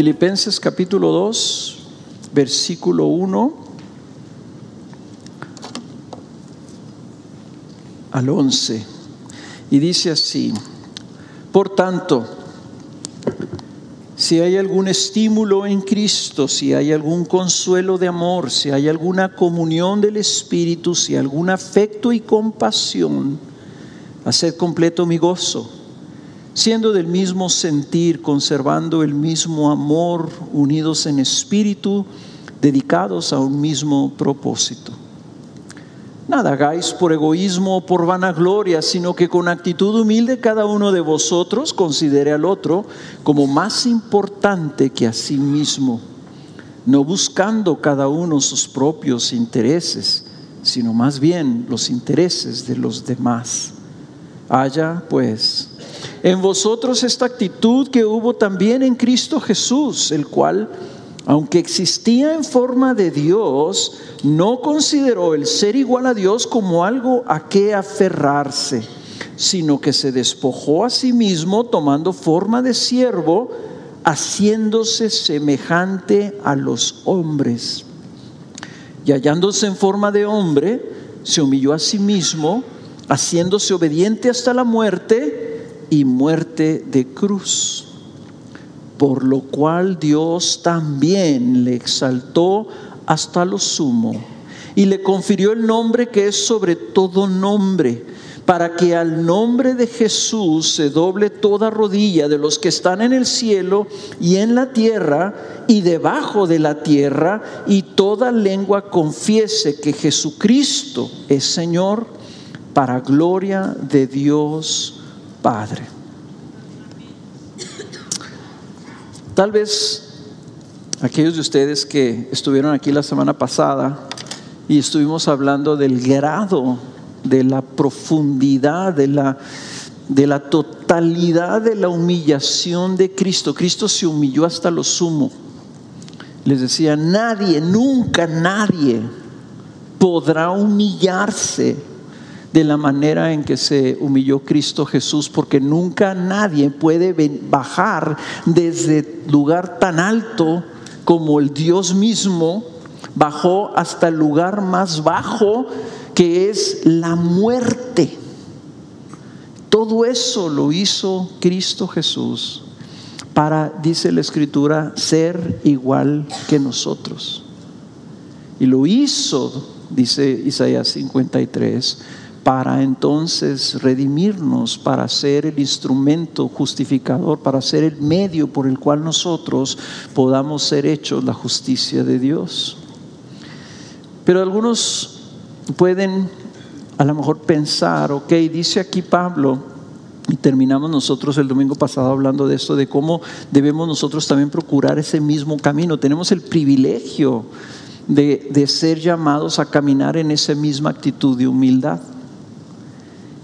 Filipenses capítulo 2, versículo 1 al 11. Y dice así: por tanto, si hay algún estímulo en Cristo, si hay algún consuelo de amor, si hay alguna comunión del Espíritu, si hay algún afecto y compasión, haced completo mi gozo, siendo del mismo sentir, conservando el mismo amor, unidos en espíritu, dedicados a un mismo propósito. Nada hagáis por egoísmo o por vanagloria, sino que con actitud humilde cada uno de vosotros considere al otro como más importante que a sí mismo, no buscando cada uno sus propios intereses, sino más bien los intereses de los demás. Haya pues en vosotros esta actitud que hubo también en Cristo Jesús, el cual, aunque existía en forma de Dios, no consideró el ser igual a Dios como algo a qué aferrarse, sino que se despojó a sí mismo, tomando forma de siervo, haciéndose semejante a los hombres. Y hallándose en forma de hombre, se humilló a sí mismo, haciéndose obediente hasta la muerte, y muerte de cruz. Por lo cual Dios también le exaltó hasta lo sumo y le confirió el nombre que es sobre todo nombre, para que al nombre de Jesús se doble toda rodilla de los que están en el cielo y en la tierra y debajo de la tierra, y toda lengua confiese que Jesucristo es Señor, para gloria de Dios Padre. Tal vez aquellos de ustedes que estuvieron aquí la semana pasada y estuvimos hablando del grado, de la profundidad, de la totalidad de la humillación de Cristo. Cristo se humilló hasta lo sumo. Les decía, nadie, nunca nadie podrá humillarse de la manera en que se humilló Cristo Jesús, porque nunca nadie puede bajar desde lugar tan alto como el Dios mismo bajó hasta el lugar más bajo, que es la muerte. Todo eso lo hizo Cristo Jesús para, dice la Escritura, ser igual que nosotros. Y lo hizo, dice Isaías 53, para entonces redimirnos, para ser el instrumento justificador, para ser el medio por el cual nosotros podamos ser hechos la justicia de Dios. Pero algunos pueden a lo mejor pensar, ok, dice aquí Pablo, y terminamos nosotros el domingo pasado hablando de esto, de cómo debemos nosotros también procurar ese mismo camino. Tenemos el privilegio de ser llamados a caminar en esa misma actitud de humildad.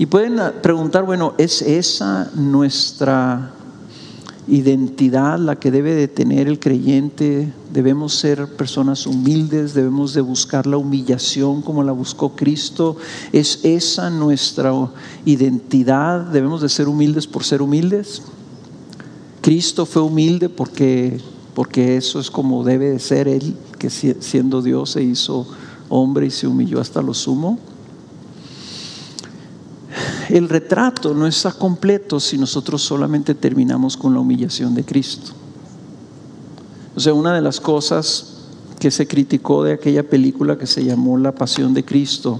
Y pueden preguntar, bueno, ¿es esa nuestra identidad la que debe de tener el creyente? ¿Debemos ser personas humildes? ¿Debemos de buscar la humillación como la buscó Cristo? ¿Es esa nuestra identidad? ¿Debemos de ser humildes por ser humildes? Cristo fue humilde porque eso es como debe de ser Él, que siendo Dios se hizo hombre y se humilló hasta lo sumo. El retrato no está completo si nosotros solamente terminamos con la humillación de Cristo. O sea, una de las cosas que se criticó de aquella película que se llamó La Pasión de Cristo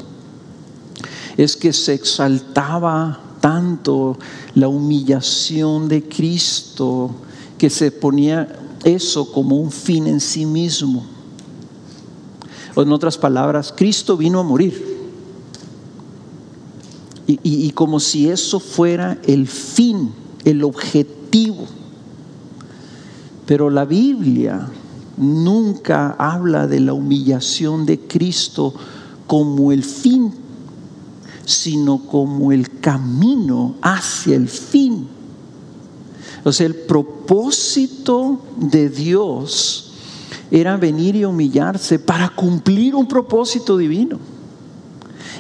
es que se exaltaba tanto la humillación de Cristo, que se ponía eso como un fin en sí mismo. O en otras palabras, Cristo vino a morir. Y como si eso fuera el fin, el objetivo. Pero la Biblia nunca habla de la humillación de Cristo como el fin, sino como el camino hacia el fin. O sea, el propósito de Dios era venir y humillarse para cumplir un propósito divino.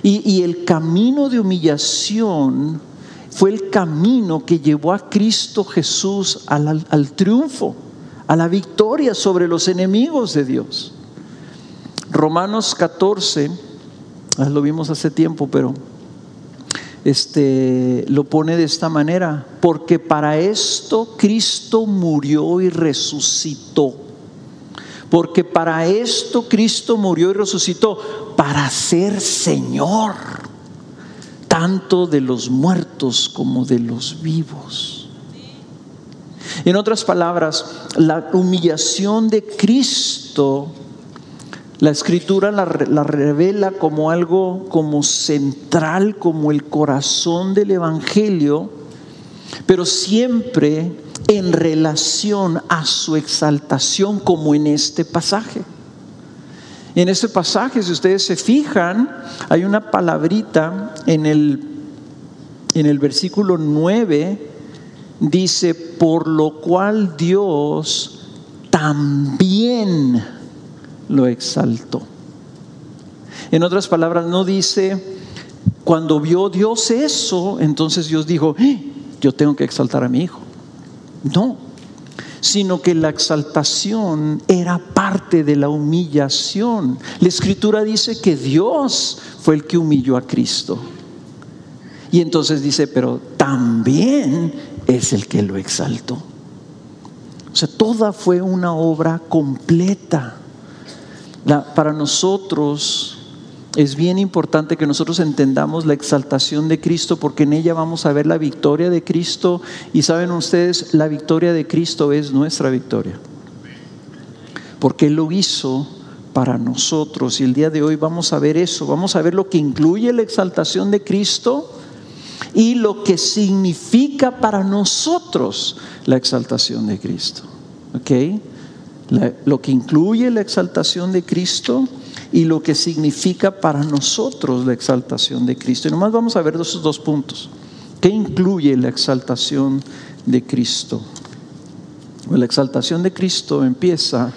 Y el camino de humillación fue el camino que llevó a Cristo Jesús al triunfo, a la victoria sobre los enemigos de Dios. Romanos 14, lo vimos hace tiempo, pero lo pone de esta manera: porque para esto Cristo murió y resucitó. Porque para esto Cristo murió y resucitó, para ser Señor, tanto de los muertos como de los vivos. En otras palabras, la humillación de Cristo, la Escritura la revela como algo como central, como el corazón del Evangelio, pero siempre en relación a su exaltación, como en este pasaje. En este pasaje, si ustedes se fijan, hay una palabrita en el versículo 9, dice: por lo cual Dios también lo exaltó. En otras palabras, no dice cuando vio Dios eso, entonces Dios dijo: yo tengo que exaltar a mi hijo. No, sino que la exaltación era parte de la humillación. La Escritura dice que Dios fue el que humilló a Cristo. Y entonces dice: pero también es el que lo exaltó. O sea, toda fue una obra completa. Para nosotros es bien importante que nosotros entendamos la exaltación de Cristo, porque en ella vamos a ver la victoria de Cristo. Y saben ustedes, la victoria de Cristo es nuestra victoria, porque Él lo hizo para nosotros. Y el día de hoy vamos a ver eso. Vamos a ver lo que incluye la exaltación de Cristo y lo que significa para nosotros la exaltación de Cristo. ¿Ok? Lo que incluye la exaltación de Cristo y lo que significa para nosotros la exaltación de Cristo. Y nomás vamos a ver esos dos puntos. ¿Qué incluye la exaltación de Cristo? Pues la exaltación de Cristo empieza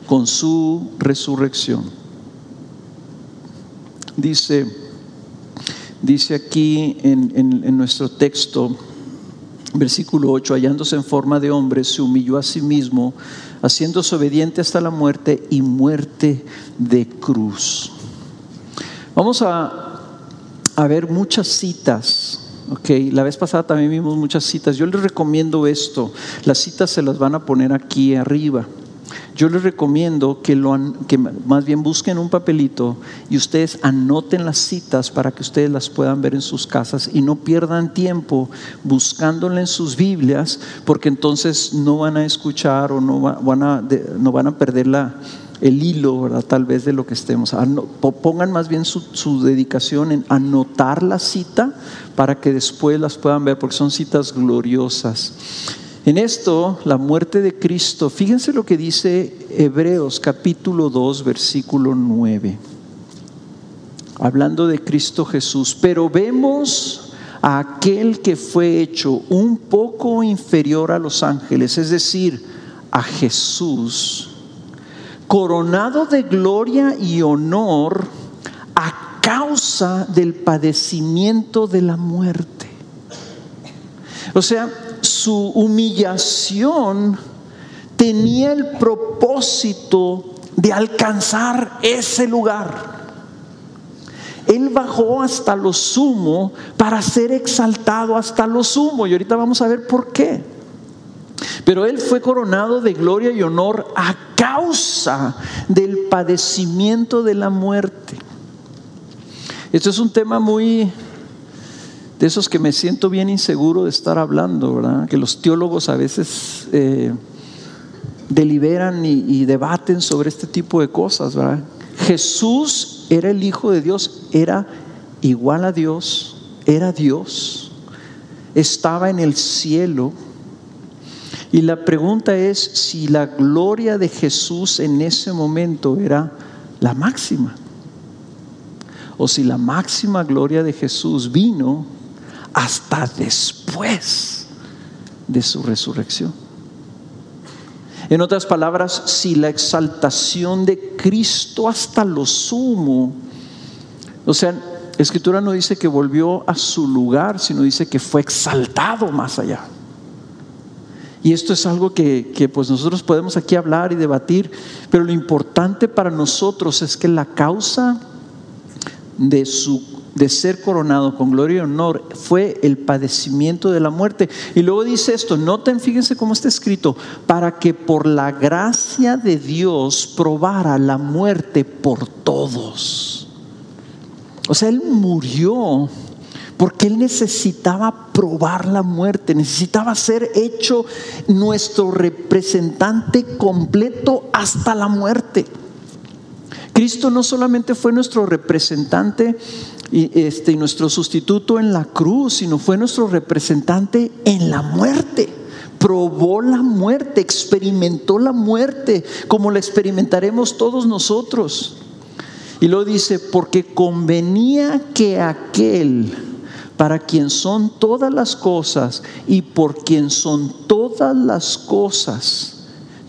con su resurrección. Dice aquí en nuestro texto, versículo 8: hallándose en forma de hombre, se humilló a sí mismo, haciéndose obediente hasta la muerte y muerte de cruz. Vamos a ver muchas citas. Okay. La vez pasada también vimos muchas citas. Yo les recomiendo esto. Las citas se las van a poner aquí arriba. Yo les recomiendo que más bien busquen un papelito y ustedes anoten las citas para que ustedes las puedan ver en sus casas y no pierdan tiempo buscándola en sus Biblias, porque entonces no van a escuchar o no van a perder el hilo, ¿verdad? Tal vez de lo que estemos. Pongan más bien su dedicación en anotar la cita para que después las puedan ver, porque son citas gloriosas. En esto, la muerte de Cristo, fíjense lo que dice Hebreos capítulo 2, versículo 9. Hablando de Cristo Jesús: pero vemos a aquel que fue hecho un poco inferior a los ángeles, es decir, a Jesús, coronado de gloria y honor a causa del padecimiento de la muerte. O sea, su humillación tenía el propósito de alcanzar ese lugar. Él bajó hasta lo sumo para ser exaltado hasta lo sumo, y ahorita vamos a ver por qué. Pero Él fue coronado de gloria y honor a causa del padecimiento de la muerte. Esto es un tema muy de esos que me siento bien inseguro de estar hablando, ¿verdad? Que los teólogos a veces deliberan y debaten sobre este tipo de cosas, ¿verdad? Jesús era el Hijo de Dios, era igual a Dios, era Dios, estaba en el cielo. Y la pregunta es si la gloria de Jesús en ese momento era la máxima, o si la máxima gloria de Jesús vino hasta después de su resurrección. En otras palabras, si la exaltación de Cristo hasta lo sumo, o sea, la Escritura no dice que volvió a su lugar, sino dice que fue exaltado más allá. Y esto es algo que pues nosotros podemos aquí hablar y debatir, pero lo importante para nosotros es que la causa de ser coronado con gloria y honor fue el padecimiento de la muerte. Y luego dice esto, noten, fíjense cómo está escrito, para que por la gracia de Dios probara la muerte por todos. O sea, Él murió porque Él necesitaba probar la muerte, necesitaba ser hecho nuestro representante completo hasta la muerte. Cristo no solamente fue nuestro representante y nuestro sustituto en la cruz, sino fue nuestro representante en la muerte. Probó la muerte, experimentó la muerte como la experimentaremos todos nosotros. Y luego dice, porque convenía que aquel para quien son todas las cosas y por quien son todas las cosas,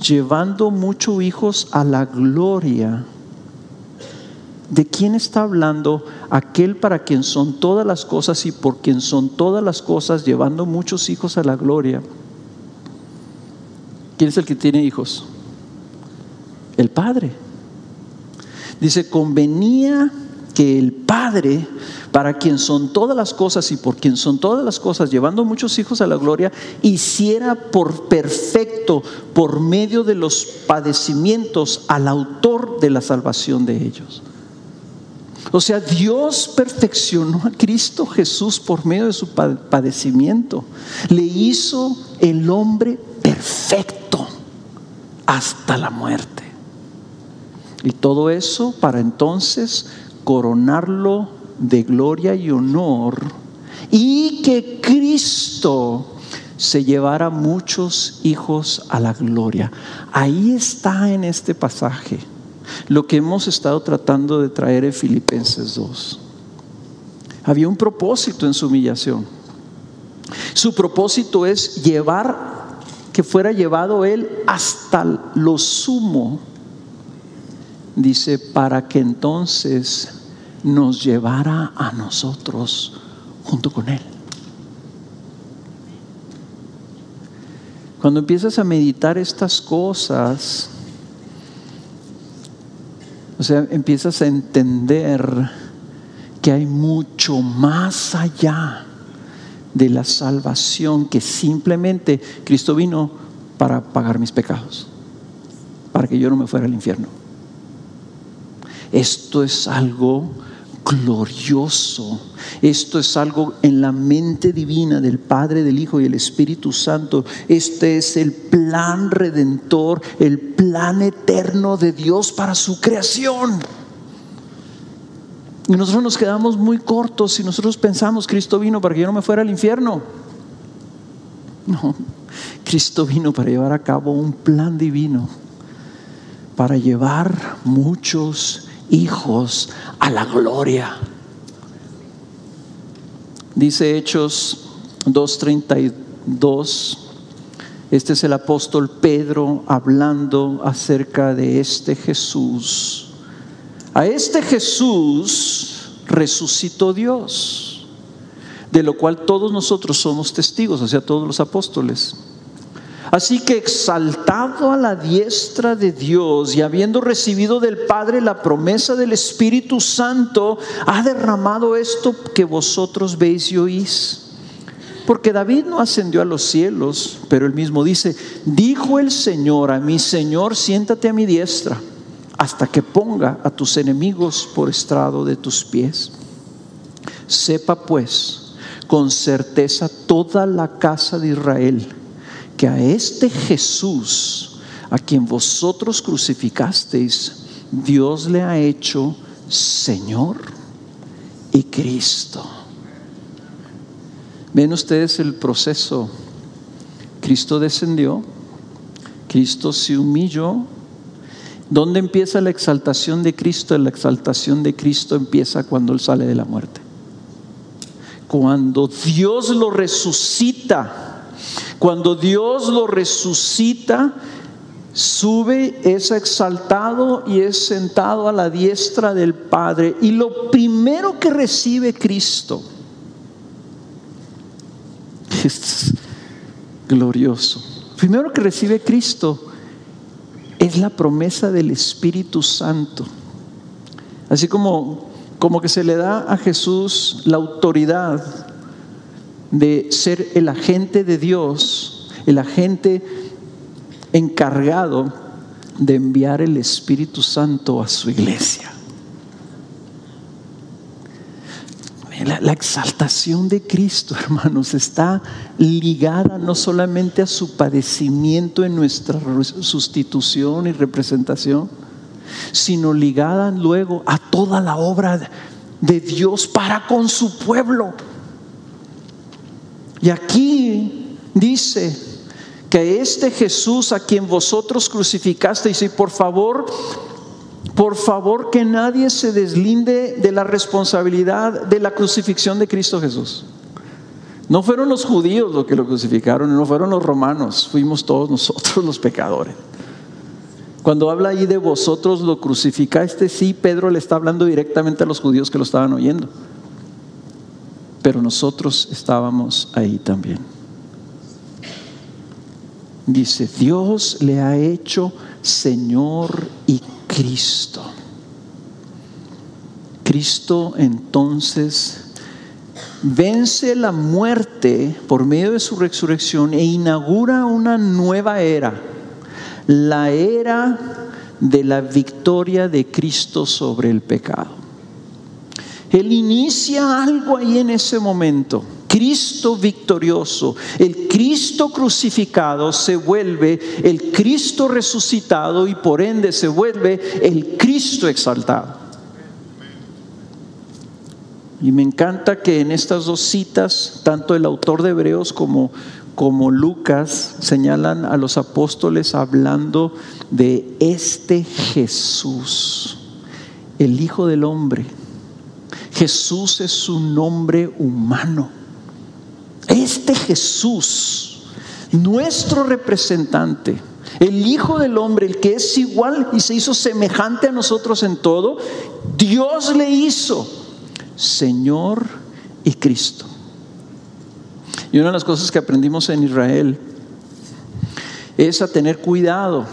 llevando muchos hijos a la gloria. ¿De quién está hablando? Aquel para quien son todas las cosas y por quien son todas las cosas, llevando muchos hijos a la gloria. ¿Quién es el que tiene hijos? El Padre. Dice, convenía que el Padre, para quien son todas las cosas y por quien son todas las cosas, llevando muchos hijos a la gloria, hiciera por perfecto, por medio de los padecimientos, al autor de la salvación de ellos. O sea, Dios perfeccionó a Cristo Jesús por medio de su padecimiento. Le hizo el hombre perfecto hasta la muerte. Y todo eso para entonces coronarlo de gloria y honor, y que Cristo se llevara muchos hijos a la gloria. Ahí está en este pasaje lo que hemos estado tratando de traer en Filipenses 2. Había un propósito en su humillación. Su propósito es que fuera llevado Él hasta lo sumo. Dice, para que entonces nos llevara a nosotros junto con Él. Cuando empiezas a meditar estas cosas, o sea, empiezas a entender que hay mucho más allá de la salvación, que simplemente Cristo vino para pagar mis pecados, para que yo no me fuera al infierno. Esto es algo glorioso. Esto es algo en la mente divina del Padre, del Hijo y el Espíritu Santo. Este es el plan redentor, el plan eterno de Dios para su creación. Y nosotros nos quedamos muy cortos si nosotros pensamos, Cristo vino para que yo no me fuera al infierno. No, Cristo vino para llevar a cabo un plan divino, para llevar muchos hijos a la gloria. Dice Hechos 2:32. Este es el apóstol Pedro hablando acerca de este Jesús. A este Jesús resucitó Dios, de lo cual todos nosotros somos testigos, o sea, todos los apóstoles. Así que exaltado a la diestra de Dios y habiendo recibido del Padre la promesa del Espíritu Santo, ha derramado esto que vosotros veis y oís. Porque David no ascendió a los cielos, pero él mismo dice, dijo el Señor a mi Señor, siéntate a mi diestra, hasta que ponga a tus enemigos por estrado de tus pies. Sepa pues con certeza toda la casa de Israel, que a este Jesús, a quien vosotros crucificasteis, Dios le ha hecho Señor y Cristo. ¿Ven ustedes el proceso? Cristo descendió, Cristo se humilló. ¿Dónde empieza la exaltación de Cristo? La exaltación de Cristo empieza cuando Él sale de la muerte. Cuando Dios lo resucita. Cuando Dios lo resucita, sube, es exaltado y es sentado a la diestra del Padre. Y lo primero que recibe Cristo es glorioso. Primero que recibe Cristo es la promesa del Espíritu Santo. Así como que se le da a Jesús la autoridad de ser el agente de Dios, el agente encargado de enviar el Espíritu Santo a su iglesia. La exaltación de Cristo, hermanos, está ligada no solamente a su padecimiento en nuestra sustitución y representación, sino ligada luego a toda la obra de Dios para con su pueblo. Y aquí dice que este Jesús a quien vosotros crucificasteis, y por favor que nadie se deslinde de la responsabilidad de la crucifixión de Cristo Jesús. No fueron los judíos los que lo crucificaron, no fueron los romanos, fuimos todos nosotros los pecadores. Cuando habla ahí de vosotros lo crucificaste, sí, Pedro le está hablando directamente a los judíos que lo estaban oyendo, pero nosotros estábamos ahí también. Dice, Dios le ha hecho Señor y Cristo. Cristo entonces vence la muerte por medio de su resurrección e inaugura una nueva era, la era de la victoria de Cristo sobre el pecado. Él inicia algo ahí en ese momento. Cristo victorioso, el Cristo crucificado se vuelve el Cristo resucitado y por ende se vuelve el Cristo exaltado. Y me encanta que en estas dos citas, tanto el autor de Hebreos como Lucas señalan a los apóstoles hablando de este Jesús, el Hijo del Hombre. Jesús es un nombre humano. Este Jesús, nuestro representante, el Hijo del Hombre, el que es igual y se hizo semejante a nosotros en todo, Dios le hizo Señor y Cristo. Y una de las cosas que aprendimos en Israel es a tener cuidado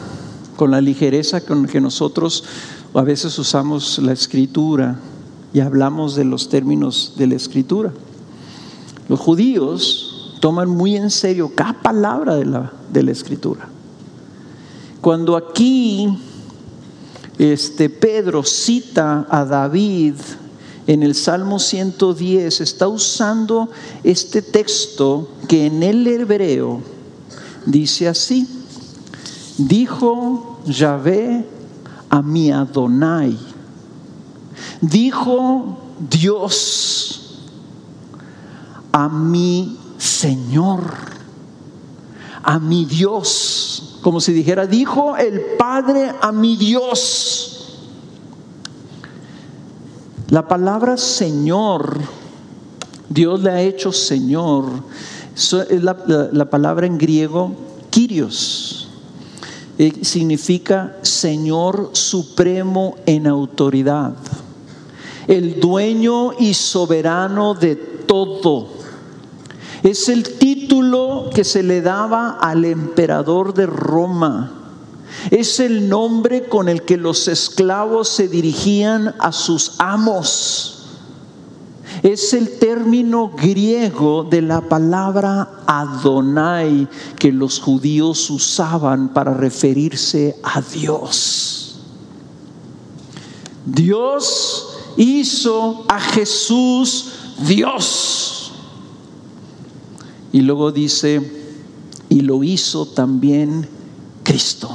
con la ligereza con que nosotros a veces usamos la Escritura y hablamos de los términos de la Escritura. Los judíos toman muy en serio cada palabra de la Escritura. Cuando aquí Pedro cita a David en el Salmo 110, está usando este texto que en el hebreo dice así: dijo Yahvé a mi Adonai, dijo Dios a mi Señor, a mi Dios, como si dijera, dijo el Padre a mi Dios. La palabra Señor, Dios le ha hecho Señor, es la palabra en griego Kyrios, significa Señor supremo en autoridad, el dueño y soberano de todo. Es el título que se le daba al emperador de Roma. Es el nombre con el que los esclavos se dirigían a sus amos. Es el término griego de la palabra Adonai que los judíos usaban para referirse a Dios. Dios hizo a Jesús Dios. Y luego dice, y lo hizo también Cristo.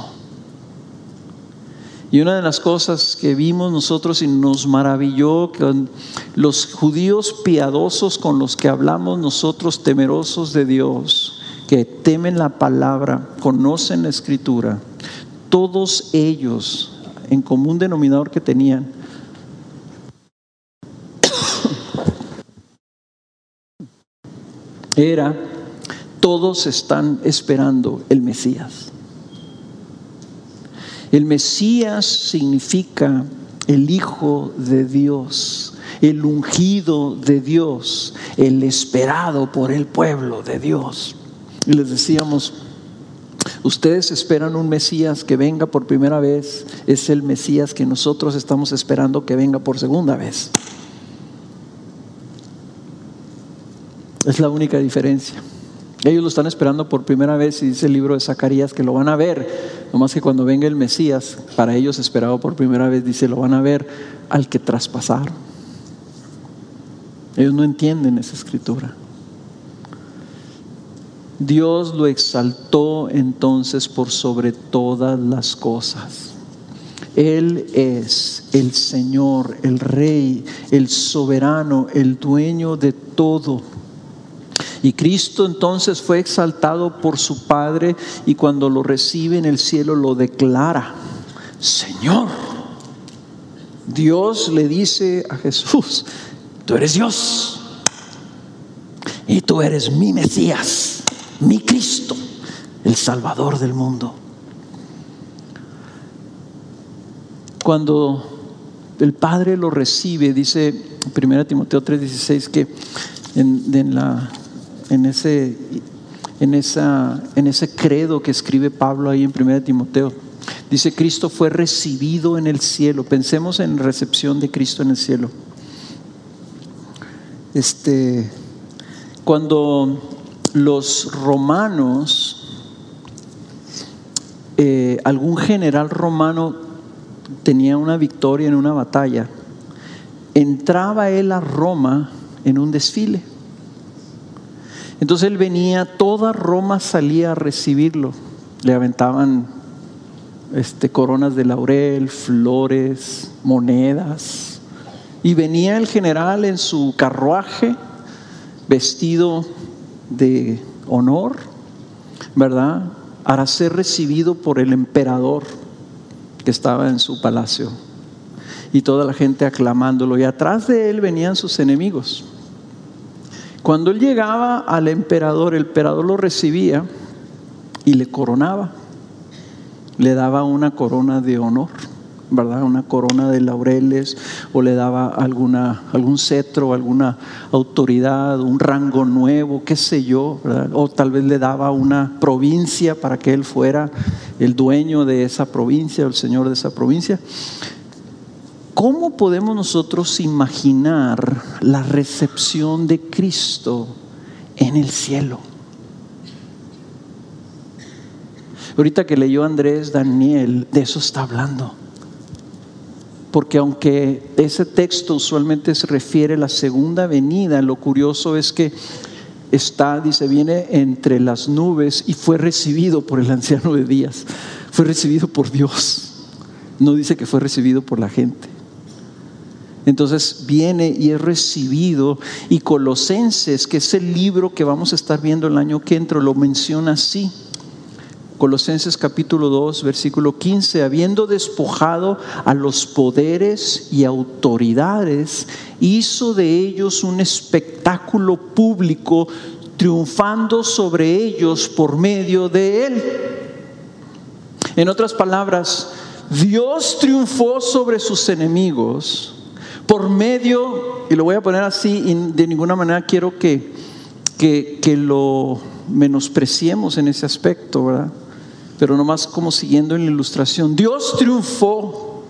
Y una de las cosas que vimos nosotros y nos maravilló, que los judíos piadosos con los que hablamos nosotros, temerosos de Dios, que temen la palabra, conocen la Escritura, todos ellos, en común denominador que tenían, todos están esperando el Mesías. El Mesías significa el Hijo de Dios, el ungido de Dios, el esperado por el pueblo de Dios. Y les decíamos Ustedes esperan un Mesías que venga por primera vez. Es el Mesías que nosotros estamos esperando que venga por segunda vez. Es la única diferencia. Ellos lo están esperando por primera vez y dice el libro de Zacarías que lo van a ver. Nomás que cuando venga el Mesías, para ellos esperado por primera vez, dice, lo van a ver al que traspasaron. Ellos no entienden esa escritura. Dios lo exaltó entonces por sobre todas las cosas. Él es el Señor, el Rey, el soberano, el dueño de todo. Y Cristo entonces fue exaltado por su Padre, y cuando lo recibe en el cielo lo declara Señor. Dios le dice a Jesús: tú eres Dios y tú eres mi Mesías, mi Cristo, el Salvador del mundo. Cuando el Padre lo recibe, dice 1 Timoteo 3:16 que en ese credo que escribe Pablo ahí en 1 Timoteo, dice: Cristo fue recibido en el cielo. Pensemos en recepción de Cristo en el cielo. Cuando los romanos, algún general romano tenía una victoria en una batalla, entraba él a Roma en un desfile. Entonces él venía, toda Roma salía a recibirlo. Le aventaban coronas de laurel, flores, monedas. Y venía el general en su carruaje, vestido de honor, ¿verdad?, para ser recibido por el emperador que estaba en su palacio. Y toda la gente aclamándolo. Y atrás de él venían sus enemigos. Cuando él llegaba al emperador, el emperador lo recibía y le coronaba. Le daba una corona de honor, ¿verdad?, una corona de laureles, o le daba algún cetro, alguna autoridad, un rango nuevo, qué sé yo, ¿verdad? O tal vez le daba una provincia para que él fuera el dueño de esa provincia, el señor de esa provincia. ¿Cómo podemos nosotros imaginar la recepción de Cristo en el cielo? Ahorita que leyó Andrés Daniel, de eso está hablando. Porque aunque ese texto usualmente se refiere a la segunda venida, lo curioso es que dice, viene entre las nubes y fue recibido por el anciano de días. Fue recibido por Dios. No dice que fue recibido por la gente. Entonces viene y es recibido. Y Colosenses, que es el libro que vamos a estar viendo el año que entra, lo menciona así. Colosenses capítulo 2 versículo 15: habiendo despojado a los poderes y autoridades, hizo de ellos un espectáculo público, triunfando sobre ellos por medio de él. En otras palabras, Dios triunfó sobre sus enemigos por medio, y lo voy a poner así, y de ninguna manera quiero que lo menospreciemos en ese aspecto, ¿verdad? Pero nomás como siguiendo en la ilustración, Dios triunfó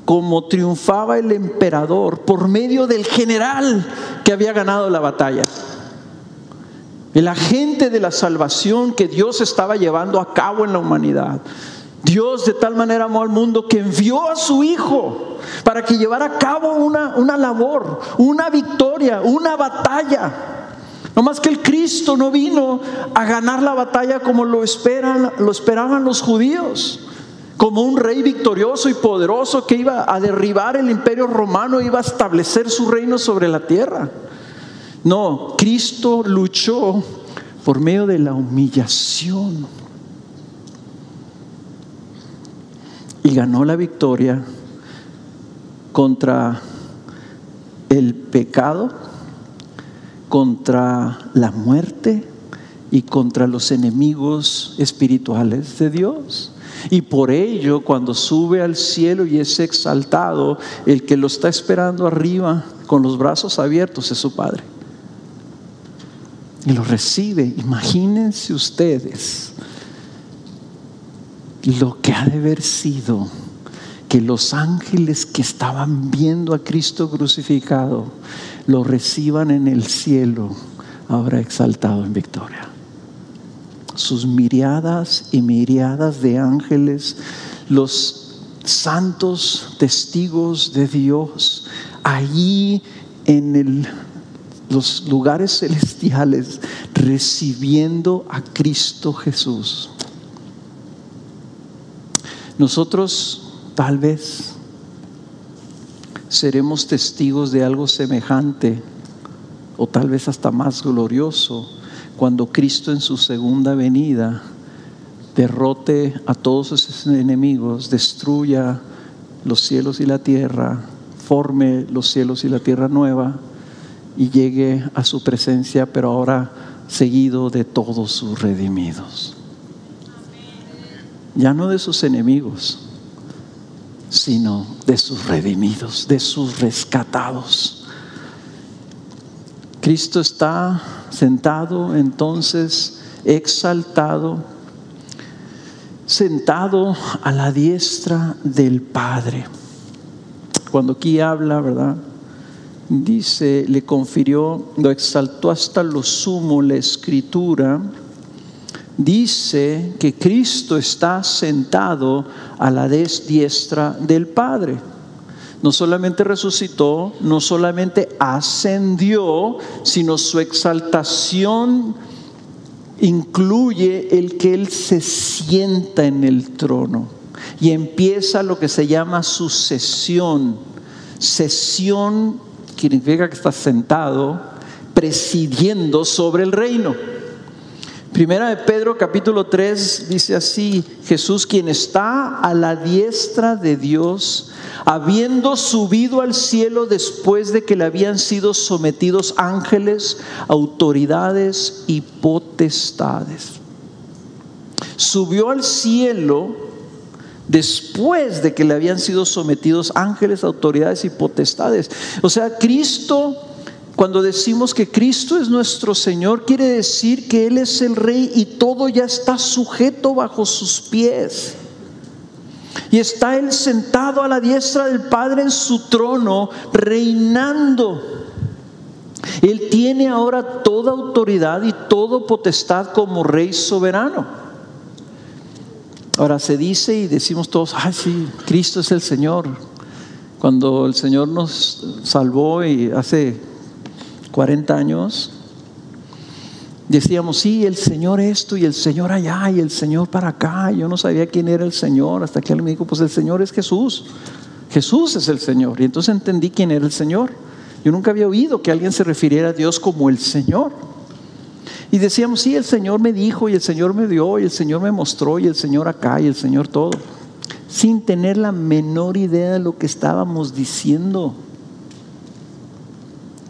como triunfaba el emperador por medio del general que había ganado la batalla, el agente de la salvación que Dios estaba llevando a cabo en la humanidad. Dios de tal manera amó al mundo que envió a su Hijo para que llevara a cabo una labor, una victoria, una batalla. No más que el Cristo no vino a ganar la batalla como lo esperaban los judíos, como un rey victorioso y poderoso que iba a derribar el imperio romano, iba a establecer su reino sobre la tierra. No, Cristo luchó por medio de la humillación y ganó la victoria contra el pecado, contra la muerte y contra los enemigos espirituales de Dios. Y por ello, cuando sube al cielo y es exaltado, el que lo está esperando arriba con los brazos abiertos es su Padre. Y lo recibe. Imagínense ustedes lo que ha de haber sido que los ángeles que estaban viendo a Cristo crucificado lo reciban en el cielo, ahora exaltado en victoria. Sus miriadas y miriadas de ángeles, los santos testigos de Dios, allí en los lugares celestiales, recibiendo a Cristo Jesús. Nosotros tal vez seremos testigos de algo semejante, o tal vez hasta más glorioso, cuando Cristo en su segunda venida derrote a todos sus enemigos, destruya los cielos y la tierra, forme los cielos y la tierra nueva y llegue a su presencia, pero ahora seguido de todos sus redimidos. Ya no de sus enemigos, sino de sus redimidos, de sus rescatados. Cristo está sentado entonces, exaltado, sentado a la diestra del Padre. Cuando aquí habla, ¿verdad? Dice, le confirió, lo exaltó hasta lo sumo la Escritura. Dice que Cristo está sentado a la diestra del Padre. No solamente resucitó, no solamente ascendió, sino su exaltación incluye el que Él se sienta en el trono y empieza lo que se llama sucesión. Sesión significa que está sentado, presidiendo sobre el reino. Primera de Pedro capítulo 3 dice así: Jesús, quien está a la diestra de Dios, habiendo subido al cielo después de que le habían sido sometidos ángeles, autoridades y potestades. Subió al cielo después de que le habían sido sometidos ángeles, autoridades y potestades. O sea, Cristo, cuando decimos que Cristo es nuestro Señor, quiere decir que Él es el Rey y todo ya está sujeto bajo sus pies. Y está Él sentado a la diestra del Padre en su trono, reinando. Él tiene ahora toda autoridad y toda potestad como Rey soberano. Ahora se dice y decimos todos: ay, sí, Cristo es el Señor. Cuando el Señor nos salvó y hace 40 años, decíamos: sí, el Señor esto y el Señor allá y el Señor para acá. Yo no sabía quién era el Señor hasta que alguien me dijo: pues el Señor es Jesús. Jesús es el Señor. Y entonces entendí quién era el Señor. Yo nunca había oído que alguien se refiriera a Dios como el Señor. Y decíamos: sí, el Señor me dijo y el Señor me dio y el Señor me mostró y el Señor acá y el Señor todo, sin tener la menor idea de lo que estábamos diciendo.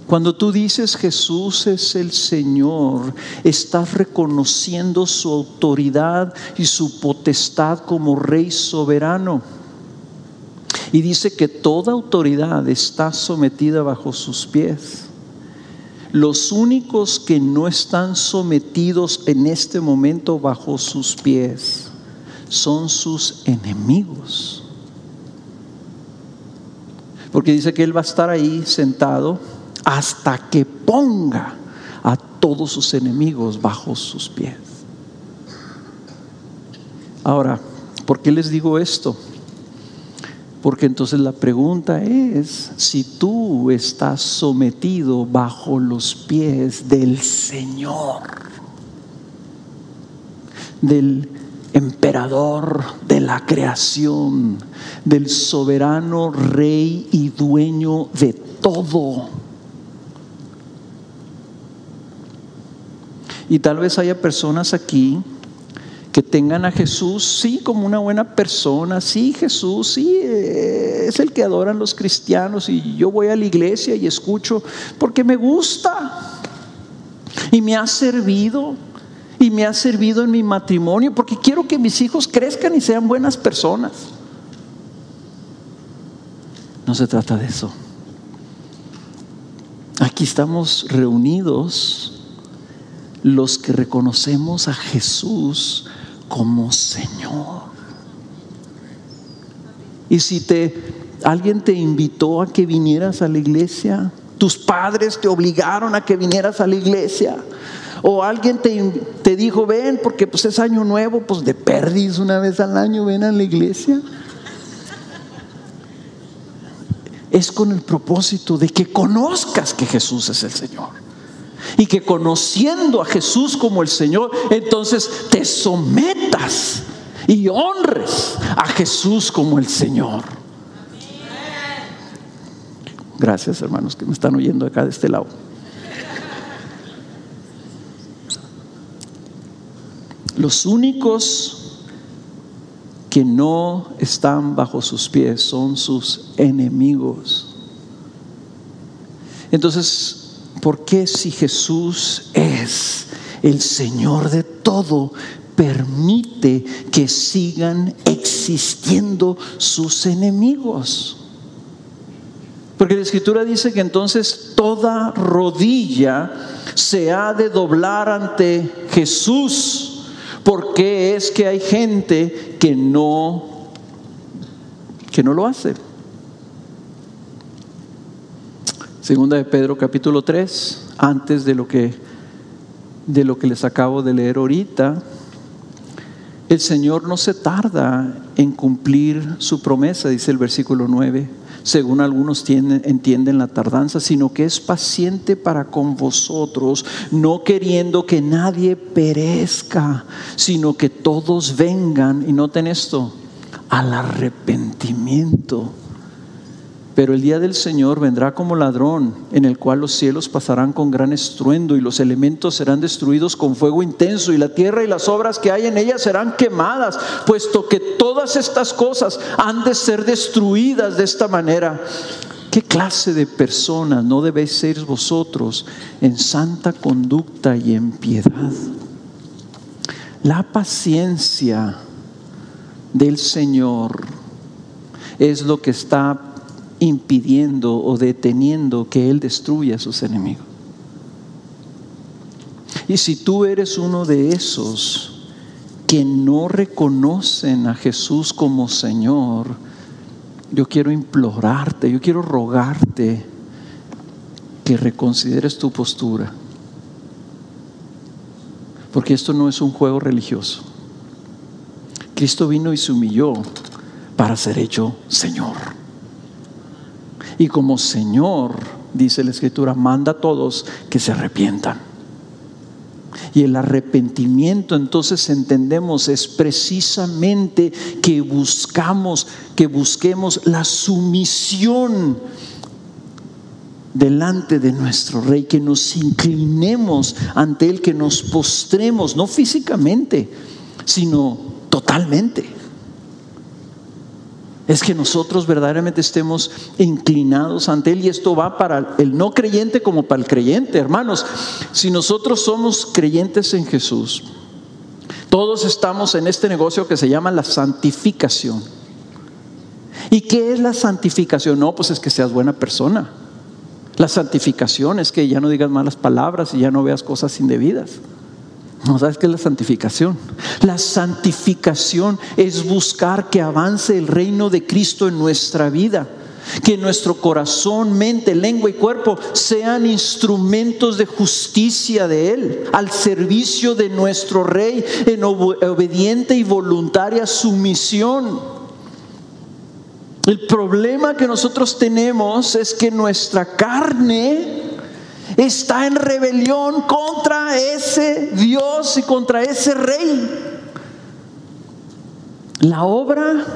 Cuando tú dices Jesús es el Señor, estás reconociendo su autoridad y su potestad como Rey soberano. Y dice que toda autoridad está sometida bajo sus pies. Los únicos que no están sometidos en este momento bajo sus pies son sus enemigos. Porque dice que Él va a estar ahí sentado hasta que ponga a todos sus enemigos bajo sus pies. Ahora, ¿por qué les digo esto? Porque entonces la pregunta es: si tú estás sometido bajo los pies del Señor, del emperador de la creación, del soberano Rey y dueño de todo. Y tal vez haya personas aquí que tengan a Jesús, sí, como una buena persona. Sí, Jesús, sí, es el que adoran los cristianos, y yo voy a la iglesia y escucho porque me gusta y me ha servido, y me ha servido en mi matrimonio porque quiero que mis hijos crezcan y sean buenas personas. No se trata de eso. Aquí estamos reunidos los que reconocemos a Jesús como Señor. Y si alguien te invitó a que vinieras a la iglesia, tus padres te obligaron a que vinieras a la iglesia, o alguien te dijo, ven porque pues es año nuevo, pues de perdiz una vez al año ven a la iglesia. Es con el propósito de que conozcas que Jesús es el Señor, y que conociendo a Jesús como el Señor, entonces te sometas y honres a Jesús como el Señor. Gracias, hermanos, que me están oyendo acá de este lado. Los únicos que no están bajo sus pies son sus enemigos. Entonces, ¿por qué si Jesús es el Señor de todo, permite que sigan existiendo sus enemigos? Porque la Escritura dice que entonces toda rodilla se ha de doblar ante Jesús. Porque es que hay gente que no lo hace. Segunda de Pedro capítulo 3, antes de lo que les acabo de leer ahorita, el Señor no se tarda en cumplir su promesa, dice el versículo 9. Según algunos entienden la tardanza, sino que es paciente para con vosotros, no queriendo que nadie perezca, sino que todos vengan, y noten esto, al arrepentimiento. Pero el día del Señor vendrá como ladrón, en el cual los cielos pasarán con gran estruendo, y los elementos serán destruidos con fuego intenso, y la tierra y las obras que hay en ella serán quemadas, puesto que todas estas cosas han de ser destruidas de esta manera. ¿Qué clase de personas no debéis ser vosotros en santa conducta y en piedad? La paciencia del Señor es lo que está impidiendo o deteniendo que Él destruya a sus enemigos. Y si tú eres uno de esos que no reconocen a Jesús como Señor, yo quiero implorarte, yo quiero rogarte que reconsideres tu postura, porque esto no es un juego religioso. Cristo vino y se humilló para ser hecho Señor. Y como Señor, dice la Escritura, manda a todos que se arrepientan. Y el arrepentimiento, entonces entendemos, es precisamente que busquemos la sumisión delante de nuestro Rey, que nos inclinemos ante Él, que nos postremos, no físicamente, sino totalmente. Es que nosotros verdaderamente estemos inclinados ante Él, y esto va para el no creyente como para el creyente. Hermanos, si nosotros somos creyentes en Jesús, todos estamos en este negocio que se llama la santificación. ¿Y qué es la santificación? No, pues es que seas buena persona. La santificación es que ya no digas malas palabras y ya no veas cosas indebidas. ¿No sabes qué es la santificación? La santificación es buscar que avance el reino de Cristo en nuestra vida, que nuestro corazón, mente, lengua y cuerpo sean instrumentos de justicia de Él, al servicio de nuestro Rey, en obediente y voluntaria sumisión. El problema que nosotros tenemos es que nuestra carne está en rebelión contra ese Dios y contra ese Rey. La obra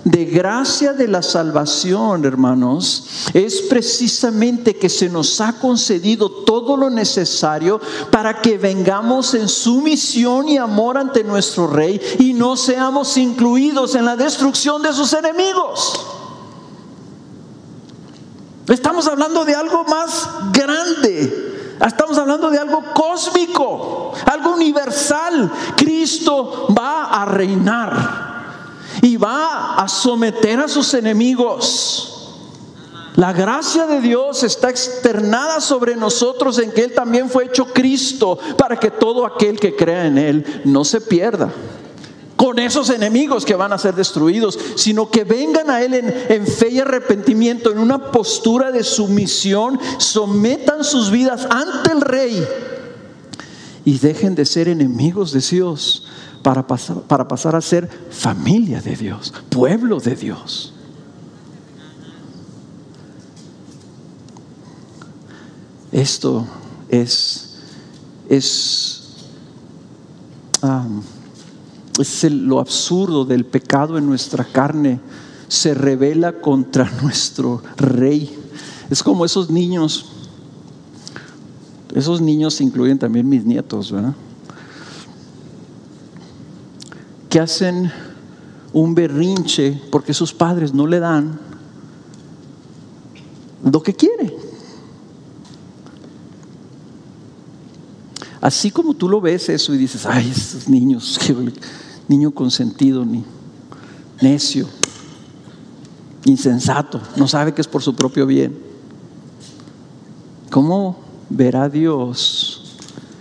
de gracia de la salvación, hermanos, es precisamente que se nos ha concedido todo lo necesario para que vengamos en sumisión y amor ante nuestro Rey y no seamos incluidos en la destrucción de sus enemigos. Estamos hablando de algo más grande. Estamos hablando de algo cósmico, algo universal. Cristo va a reinar y va a someter a sus enemigos. La gracia de Dios está externada sobre nosotros en que Él también fue hecho Cristo, para que todo aquel que crea en Él no se pierda, con esos enemigos que van a ser destruidos, sino que vengan a Él en fe y arrepentimiento, en una postura de sumisión, sometan sus vidas ante el Rey y dejen de ser enemigos de Dios para pasar a ser familia de Dios, pueblo de Dios. Esto es lo absurdo del pecado en nuestra carne. Se revela contra nuestro Rey. Es como esos niños incluyen también mis nietos, ¿verdad? Que hacen un berrinche porque sus padres no le dan lo que quiere. Así como tú lo ves eso y dices, ay, estos niños, niño consentido, ni necio, insensato, no sabe que es por su propio bien. ¿Cómo verá Dios?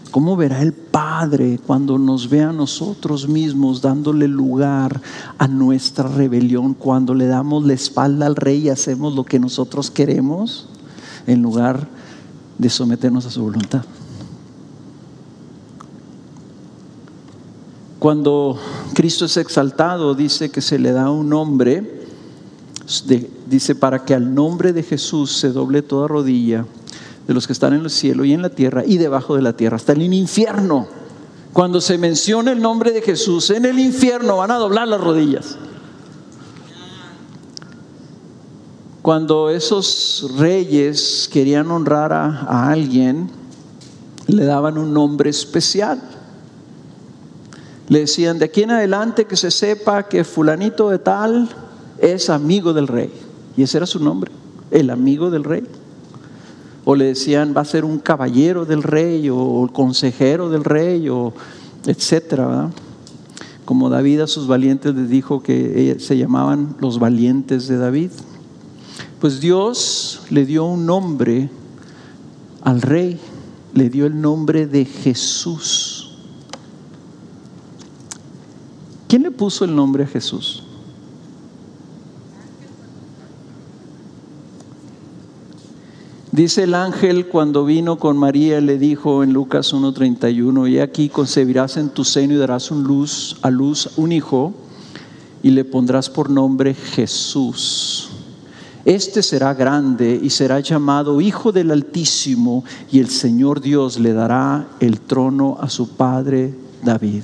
¿Cómo verá el Padre cuando nos ve a nosotros mismos dándole lugar a nuestra rebelión, cuando le damos la espalda al Rey y hacemos lo que nosotros queremos en lugar de someternos a su voluntad? Cuando Cristo es exaltado, dice que se le da un nombre, dice para que al nombre de Jesús se doble toda rodilla de los que están en el cielo y en la tierra y debajo de la tierra, hasta el infierno. Cuando se menciona el nombre de Jesús, en el infierno van a doblar las rodillas. Cuando esos reyes querían honrar a alguien, le daban un nombre especial. Le decían, de aquí en adelante que se sepa que fulanito de tal es amigo del rey. Y ese era su nombre, el amigo del rey. O le decían, va a ser un caballero del rey, o el consejero del rey, o etcétera, ¿verdad? Como David a sus valientes les dijo que se llamaban los valientes de David. Pues Dios le dio un nombre al rey, le dio el nombre de Jesús. ¿Quién le puso el nombre a Jesús? Dice el ángel cuando vino con María, le dijo en Lucas 1:31, y aquí concebirás en tu seno y darás a luz un hijo y le pondrás por nombre Jesús. Este será grande y será llamado Hijo del Altísimo, y el Señor Dios le dará el trono a su padre David.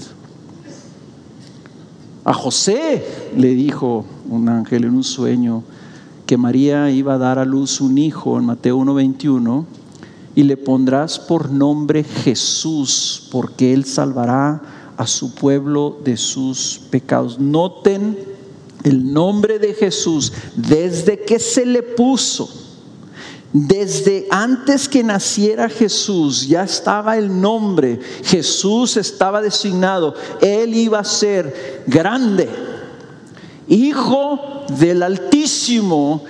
A José le dijo un ángel en un sueño que María iba a dar a luz un hijo en Mateo 1:21, y le pondrás por nombre Jesús, porque él salvará a su pueblo de sus pecados. Noten el nombre de Jesús desde que se le puso. Desde antes que naciera Jesús ya estaba el nombre. Jesús estaba designado. Él iba a ser grande, Hijo del Altísimo,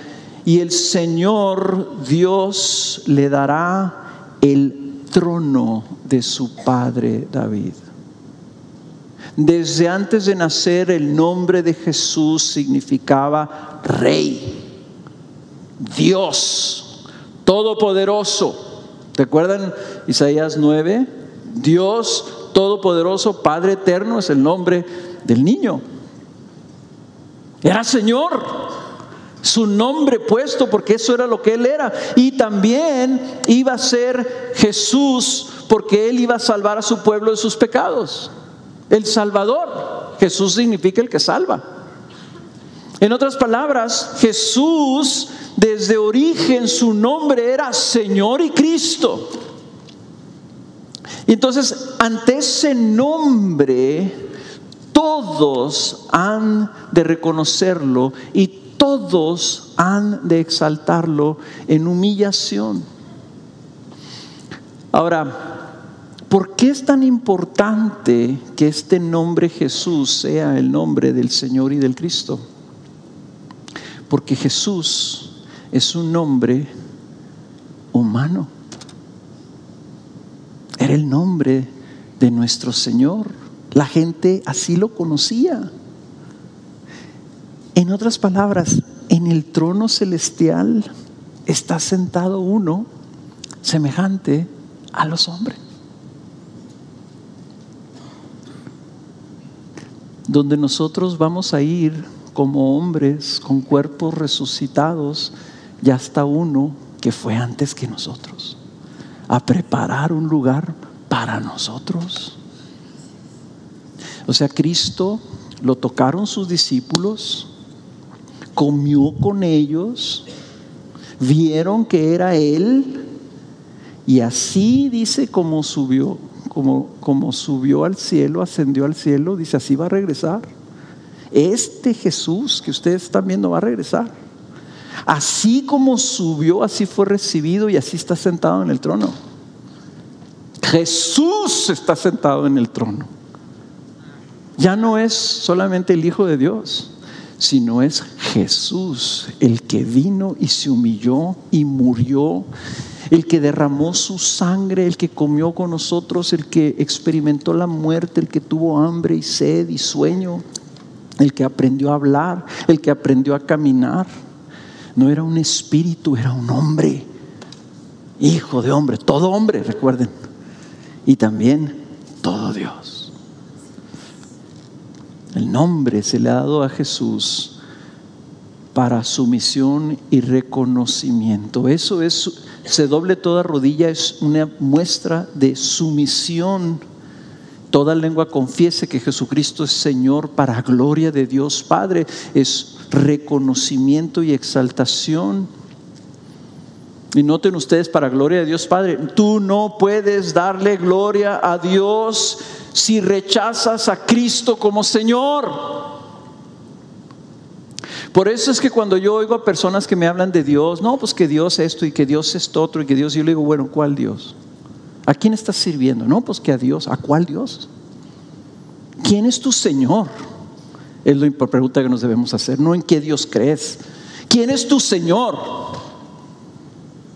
y el Señor Dios le dará el trono de su padre David. Desde antes de nacer, el nombre de Jesús significaba Rey, Dios Todopoderoso. ¿Recuerdan Isaías 9? Dios Todopoderoso, Padre Eterno, es el nombre del niño. Era Señor, su nombre puesto, porque eso era lo que Él era. Y también iba a ser Jesús, porque Él iba a salvar a su pueblo de sus pecados. El Salvador. Jesús significa el que salva. En otras palabras, Jesús desde origen su nombre era Señor y Cristo. Y entonces ante ese nombre todos han de reconocerlo y todos han de exaltarlo en humillación. Ahora, ¿por qué es tan importante que este nombre Jesús sea el nombre del Señor y del Cristo? Porque Jesús es un nombre humano. Era el nombre de nuestro Señor La gente así lo conocía. En otras palabras, en el trono celestial está sentado uno semejante a los hombres. Donde nosotros vamos a ir como hombres con cuerpos resucitados, ya está uno que fue antes que nosotros, a preparar un lugar para nosotros. O sea, Cristo lo tocaron sus discípulos, comió con ellos, vieron que era Él, y así dice como subió al cielo, ascendió al cielo, dice así va a regresar. Este Jesús que ustedes están viendo va a regresar. Así como subió, así fue recibido y así está sentado en el trono. Jesús está sentado en el trono. Ya no es solamente el Hijo de Dios, sino es Jesús, el que vino y se humilló y murió, el que derramó su sangre, el que comió con nosotros, el que experimentó la muerte, el que tuvo hambre y sed y sueño, el que aprendió a hablar, el que aprendió a caminar. No era un espíritu, era un hombre, hijo de hombre, todo hombre, recuerden, y también todo Dios. El nombre se le ha dado a Jesús para sumisión y reconocimiento. Eso es, se doble toda rodilla, es una muestra de sumisión. Toda lengua confiese que Jesucristo es Señor para gloria de Dios Padre. Es reconocimiento y exaltación. Y noten ustedes, para gloria de Dios Padre. Tú no puedes darle gloria a Dios si rechazas a Cristo como Señor. Por eso es que cuando yo oigo a personas que me hablan de Dios, no, pues que Dios esto y que Dios esto otro y que Dios, yo le digo, bueno, ¿cuál Dios? ¿A quién estás sirviendo? No, pues que a Dios. ¿A cuál Dios? ¿Quién es tu Señor? Es la pregunta que nos debemos hacer. No en qué Dios crees. ¿Quién es tu Señor?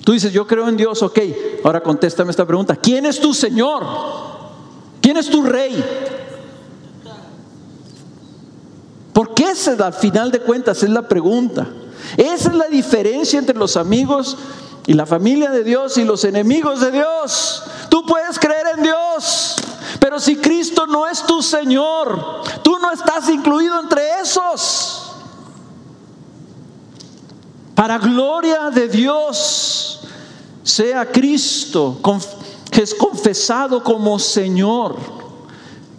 Tú dices, yo creo en Dios, ok. Ahora contéstame esta pregunta. ¿Quién es tu Señor? ¿Quién es tu Rey? Porque esa, al final de cuentas, es la pregunta. Esa es la diferencia entre los amigos y la familia de Dios y los enemigos de Dios. Tú puedes creer en Dios, pero si Cristo no es tu Señor, tú no estás incluido entre esos. Para gloria de Dios, sea Cristo es confesado como Señor.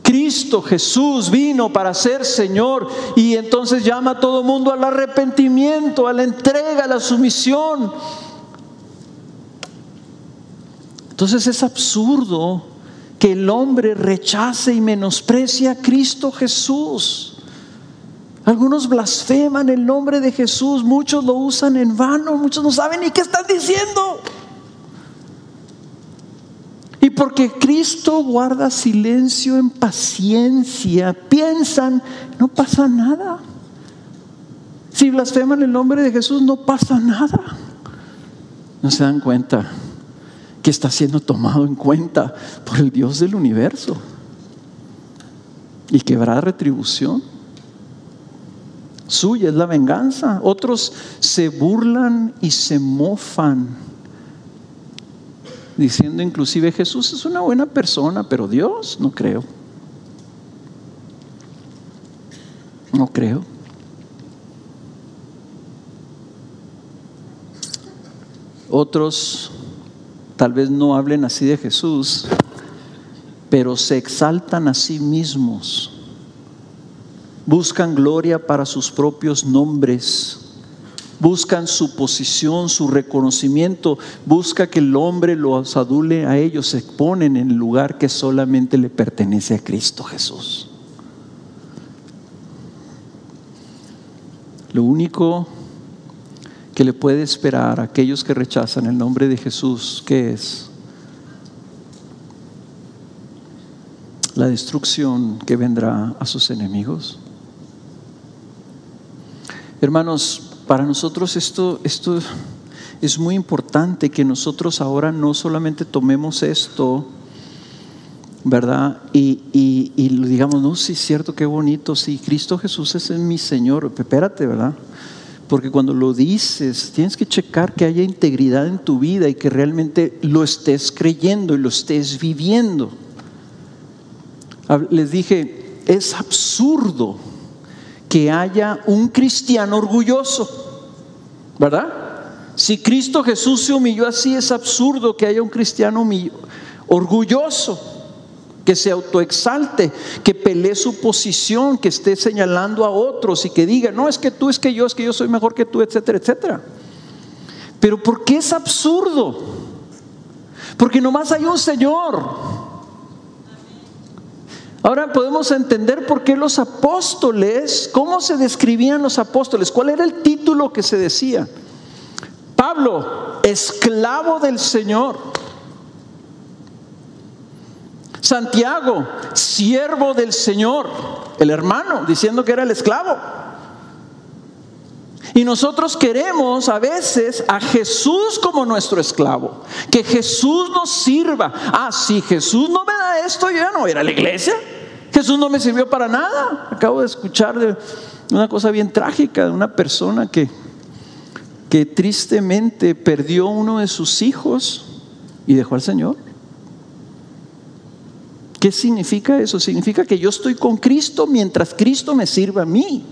Cristo Jesús vino para ser Señor, y entonces llama a todo mundo al arrepentimiento, a la entrega, a la sumisión. Entonces es absurdo que el hombre rechace y menosprecie a Cristo Jesús. Algunos blasfeman el nombre de Jesús, muchos lo usan en vano, muchos no saben ni qué están diciendo. Y porque Cristo guarda silencio en paciencia, piensan, no pasa nada. Si blasfeman el nombre de Jesús, no pasa nada. No se dan cuenta que está siendo tomado en cuenta por el Dios del universo y que habrá retribución. Suya es la venganza. Otros se burlan y se mofan, diciendo inclusive, Jesús es una buena persona, pero Dios no creo. No creo. Otros tal vez no hablen así de Jesús, pero se exaltan a sí mismos. Buscan gloria para sus propios nombres. Buscan su posición, su reconocimiento. Busca que el hombre los adule a ellos. Se ponen en el lugar que solamente le pertenece a Cristo Jesús. Lo único que le puede esperar a aquellos que rechazan el nombre de Jesús, ¿qué es? La destrucción que vendrá a sus enemigos. Hermanos, para nosotros esto es muy importante, que nosotros ahora no solamente tomemos esto ¿verdad? Y digamos, no, sí es cierto, qué bonito, sí, Cristo Jesús es mi Señor. Espérate, ¿verdad? Porque cuando lo dices, tienes que checar que haya integridad en tu vida y que realmente lo estés creyendo y lo estés viviendo. Les dije, es absurdo que haya un cristiano orgulloso, ¿verdad? Si Cristo Jesús se humilló así, es absurdo que haya un cristiano orgulloso, que se autoexalte, que pelee su posición, que esté señalando a otros y que diga, no, es que tú, es que yo soy mejor que tú, etcétera, etcétera. Pero ¿por qué es absurdo? Porque nomás hay un Señor. Ahora podemos entender por qué los apóstoles, cómo se describían los apóstoles, cuál era el título que se decía. Pablo, esclavo del Señor. Santiago, siervo del Señor, el hermano, diciendo que era el esclavo. Y nosotros queremos a veces a Jesús como nuestro esclavo, que Jesús nos sirva. Si Jesús no me da esto, yo ya no voy a ir a la iglesia. Jesús no me sirvió para nada. Acabo de escuchar de una cosa bien trágica de una persona que tristemente perdió uno de sus hijos y dejó al Señor. ¿Qué significa eso? Significa que yo estoy con Cristo mientras Cristo me sirva a mí.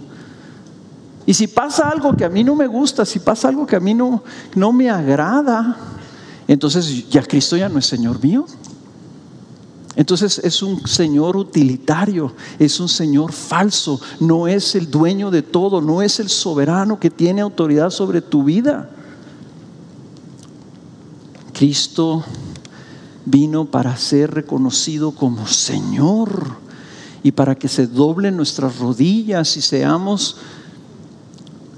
Y si pasa algo que a mí no me gusta, si pasa algo que a mí no me agrada, entonces ya Cristo ya no es Señor mío. Entonces es un Señor utilitario, es un Señor falso, no es el dueño de todo, no es el soberano que tiene autoridad sobre tu vida. Cristo vino para ser reconocido como Señor y para que se doblen nuestras rodillas y seamos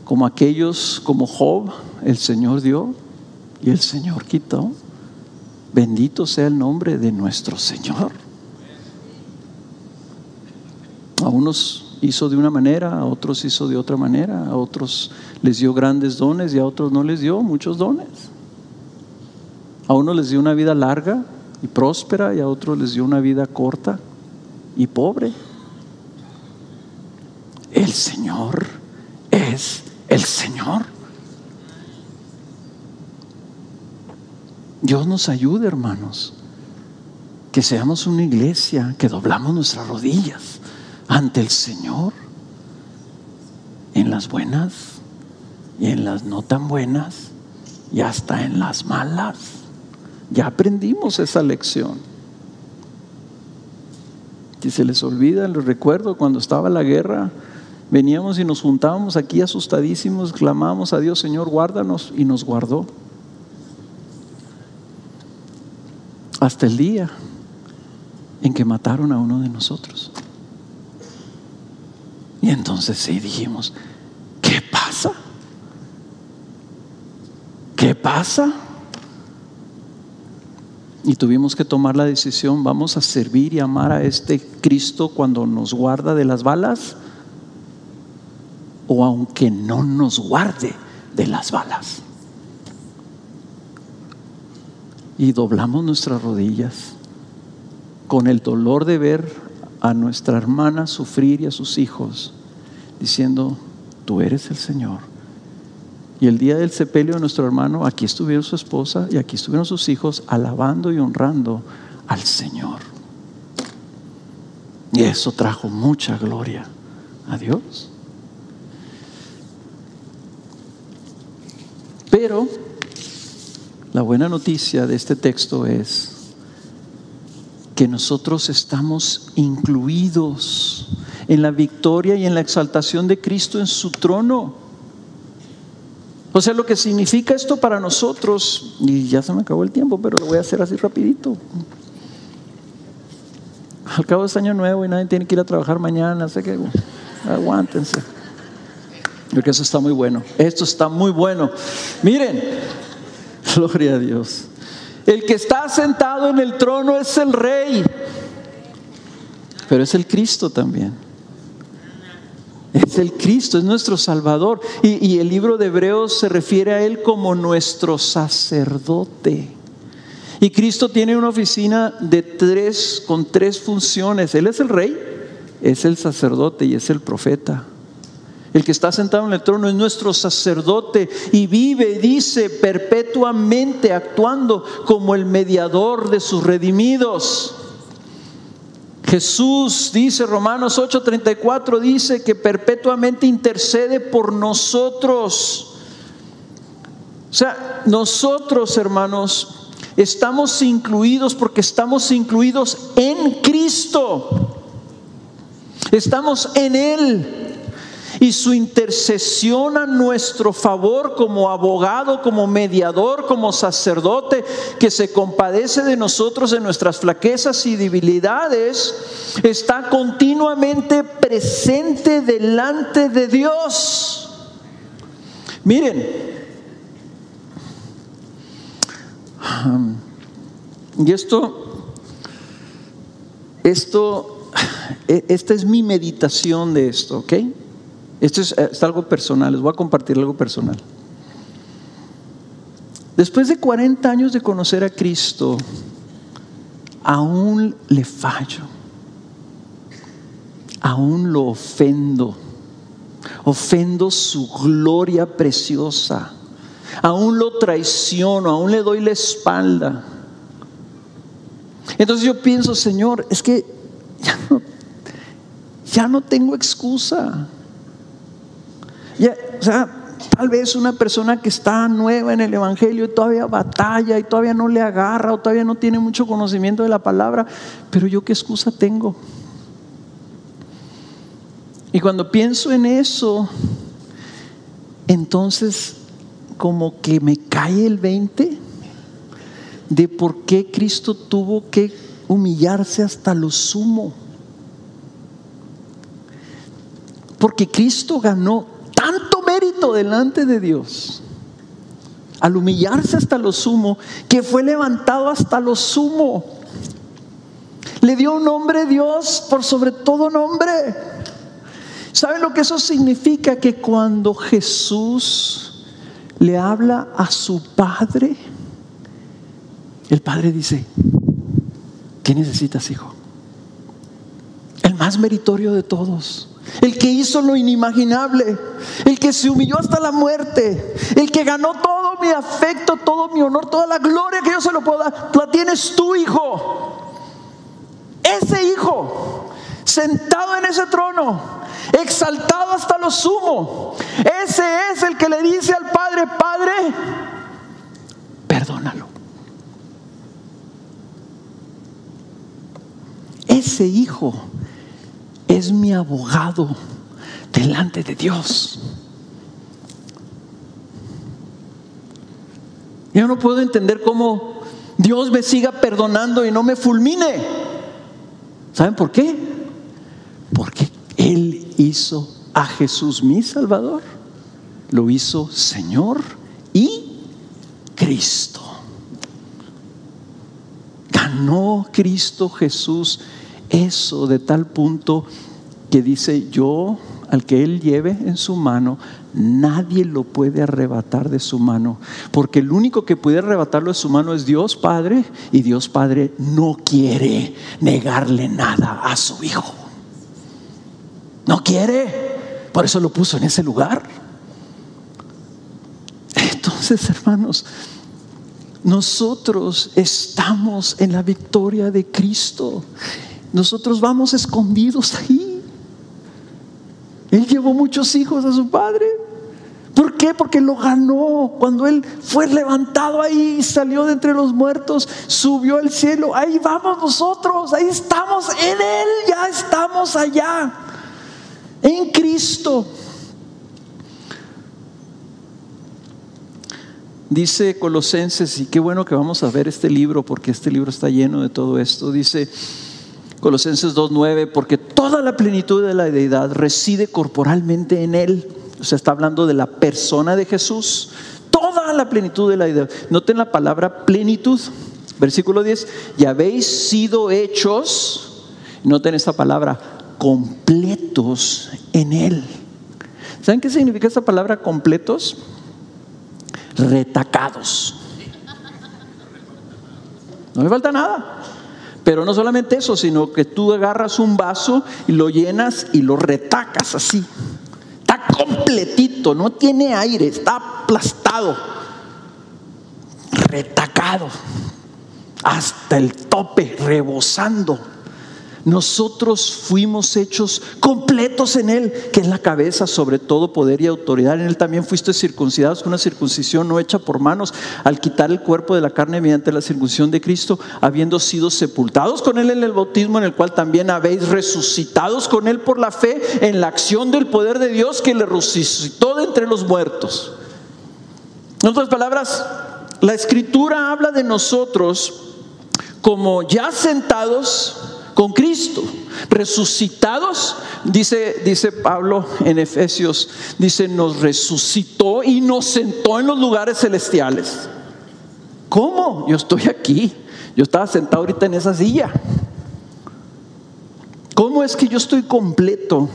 como aquellos, como Job, el Señor dio y el Señor quitó. Bendito sea el nombre de nuestro Señor. A unos hizo de una manera, a otros hizo de otra manera, a otros les dio grandes dones y a otros no les dio muchos dones. A unos les dio una vida larga y próspera y a otros les dio una vida corta y pobre. El Señor es el Señor. Dios nos ayude, hermanos, que seamos una iglesia que doblamos nuestras rodillas ante el Señor en las buenas y en las no tan buenas y hasta en las malas. Ya aprendimos esa lección. Si se les olvida, les recuerdo cuando estaba la guerra, veníamos y nos juntábamos aquí asustadísimos, clamábamos a Dios, Señor, guárdanos, y nos guardó. Hasta el día en que mataron a uno de nosotros. Y entonces sí dijimos, ¿qué pasa? ¿Qué pasa? Y tuvimos que tomar la decisión, ¿vamos a servir y amar a este Cristo cuando nos guarda de las balas? O aunque no nos guarde de las balas. Y doblamos nuestras rodillas con el dolor de ver a nuestra hermana sufrir y a sus hijos, diciendo, tú eres el Señor. Y el día del sepelio de nuestro hermano, aquí estuvieron su esposa y aquí estuvieron sus hijos alabando y honrando al Señor. Y eso trajo mucha gloria a Dios. Pero la buena noticia de este texto es que nosotros estamos incluidos en la victoria y en la exaltación de Cristo en su trono. O sea, lo que significa esto para nosotros, y ya se me acabó el tiempo, pero lo voy a hacer así rapidito. Al cabo de este año nuevo y nadie tiene que ir a trabajar mañana, así que aguántense. Porque eso está muy bueno. Esto está muy bueno. Miren, gloria a Dios. El que está sentado en el trono es el Rey, pero es el Cristo también. Es el Cristo, es nuestro Salvador. Y el libro de Hebreos se refiere a Él como nuestro sacerdote. Y Cristo tiene una oficina con tres funciones. Él es el rey, es el sacerdote y es el profeta. El que está sentado en el trono es nuestro sacerdote y vive, dice, perpetuamente actuando como el mediador de sus redimidos. Jesús, dice Romanos 8:34, dice que perpetuamente intercede por nosotros. O sea, nosotros, hermanos, estamos incluidos porque estamos incluidos en Cristo. Estamos en Él. Y su intercesión a nuestro favor como abogado, como mediador, como sacerdote, que se compadece de nosotros en nuestras flaquezas y debilidades, está continuamente presente delante de Dios. Miren, y esta es mi meditación de esto, ¿ok? Esto es algo personal, les voy a compartir algo personal. Después de 40 años de conocer a Cristo, aún le fallo, aún lo ofendo su gloria preciosa, aún lo traiciono, aún le doy la espalda. Entonces yo pienso, Señor, es que ya no tengo excusa. O sea, tal vez una persona que está nueva en el evangelio y todavía batalla y todavía no le agarra o todavía no tiene mucho conocimiento de la palabra, pero yo qué excusa tengo. Y cuando pienso en eso, entonces como que me cae el 20 de por qué Cristo tuvo que humillarse hasta lo sumo. Porque Cristo ganó tanto mérito delante de Dios al humillarse hasta lo sumo, que fue levantado hasta lo sumo. Le dio un nombre Dios por sobre todo nombre. ¿Saben lo que eso significa? Que cuando Jesús le habla a su Padre, el Padre dice: ¿qué necesitas, hijo? El más meritorio de todos, el que hizo lo inimaginable, el que se humilló hasta la muerte, el que ganó todo mi afecto, todo mi honor, toda la gloria que yo se lo puedo dar, la tienes tú, hijo. Ese hijo, sentado en ese trono, exaltado hasta lo sumo, ese es el que le dice al Padre: Padre, perdónalo. Ese hijo es mi abogado delante de Dios. Yo no puedo entender cómo Dios me siga perdonando y no me fulmine. ¿Saben por qué? Porque Él hizo a Jesús mi Salvador, lo hizo Señor y Cristo. Ganó Cristo Jesús eso de tal punto que dice: yo, al que Él lleve en su mano, nadie lo puede arrebatar de su mano, porque el único que puede arrebatarlo de su mano es Dios Padre, y Dios Padre no quiere negarle nada a su Hijo. No quiere, por eso lo puso en ese lugar. Entonces, hermanos, nosotros estamos en la victoria de Cristo. Nosotros vamos escondidos ahí. Él llevó muchos hijos a su Padre. ¿Por qué? Porque lo ganó. Cuando Él fue levantado ahí, salió de entre los muertos, subió al cielo. Ahí vamos nosotros, ahí estamos en Él, ya estamos allá, en Cristo. Dice Colosenses, y qué bueno que vamos a ver este libro, porque este libro está lleno de todo esto. Dice Colosenses 2:9, porque toda la plenitud de la deidad reside corporalmente en Él. O sea, está hablando de la persona de Jesús. Toda la plenitud de la deidad. Noten la palabra plenitud. Versículo 10, y habéis sido hechos, noten esta palabra, completos en Él. ¿Saben qué significa esta palabra completos? Retacados. No me falta nada. Pero no solamente eso, sino que tú agarras un vaso y lo llenas y lo retacas así. Está completito, no tiene aire, está aplastado, retacado, hasta el tope, rebosando. Nosotros fuimos hechos completos en Él, que es la cabeza sobre todo poder y autoridad. En Él también fuiste circuncidados con una circuncisión no hecha por manos, al quitar el cuerpo de la carne mediante la circuncisión de Cristo, habiendo sido sepultados con Él en el bautismo, en el cual también habéis resucitados con Él por la fe en la acción del poder de Dios que le resucitó de entre los muertos. En otras palabras, la Escritura habla de nosotros como ya sentados con Cristo, resucitados. Dice Pablo en Efesios, dice, nos resucitó y nos sentó en los lugares celestiales. ¿Cómo? Yo estoy aquí, yo estaba sentado ahorita en esa silla. ¿Cómo es que yo estoy completo?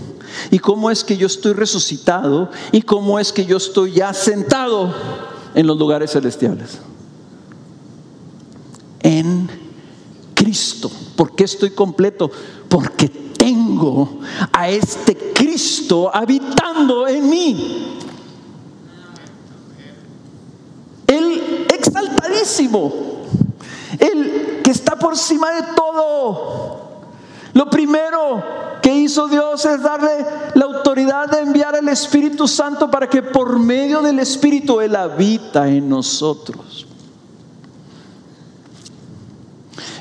¿Y cómo es que yo estoy resucitado? ¿Y cómo es que yo estoy ya sentado en los lugares celestiales? En Cristo. ¿Por qué estoy completo? Porque tengo a este Cristo habitando en mí. El exaltadísimo, el que está por encima de todo. Lo primero que hizo Dios es darle la autoridad de enviar al Espíritu Santo para que por medio del Espíritu Él habita en nosotros.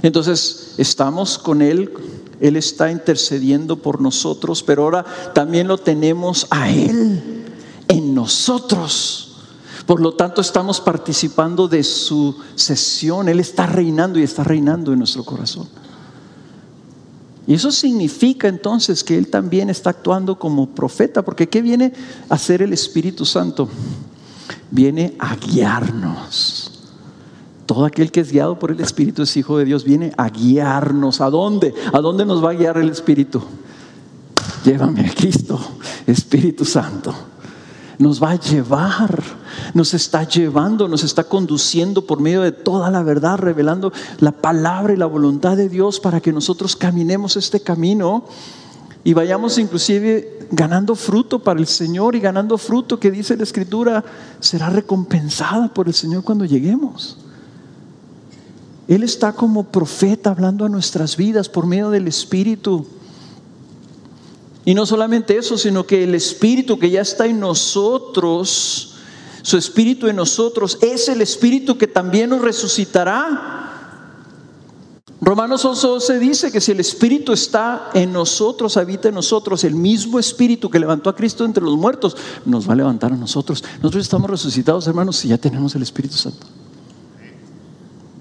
Entonces estamos con Él, Él está intercediendo por nosotros, pero ahora también lo tenemos a Él en nosotros. Por lo tanto estamos participando de su sesión. Él está reinando y está reinando en nuestro corazón. Y eso significa entonces que Él también está actuando como profeta, porque ¿qué viene a hacer el Espíritu Santo? Viene a guiarnos. Todo aquel que es guiado por el Espíritu es hijo de Dios. Viene a guiarnos. ¿A dónde? ¿A dónde nos va a guiar el Espíritu? Llévame a Cristo, Espíritu Santo. Nos va a llevar, nos está llevando, nos está conduciendo por medio de toda la verdad, revelando la palabra y la voluntad de Dios para que nosotros caminemos este camino y vayamos inclusive ganando fruto para el Señor, y ganando fruto que dice la Escritura será recompensada por el Señor cuando lleguemos. Él está como profeta hablando a nuestras vidas por medio del Espíritu. Y no solamente eso, sino que el Espíritu que ya está en nosotros, su Espíritu en nosotros, es el Espíritu que también nos resucitará. Romanos 11:12 dice que si el Espíritu está en nosotros, habita en nosotros, el mismo Espíritu que levantó a Cristo entre los muertos, nos va a levantar a nosotros. Nosotros estamos resucitados, hermanos, y ya tenemos el Espíritu Santo.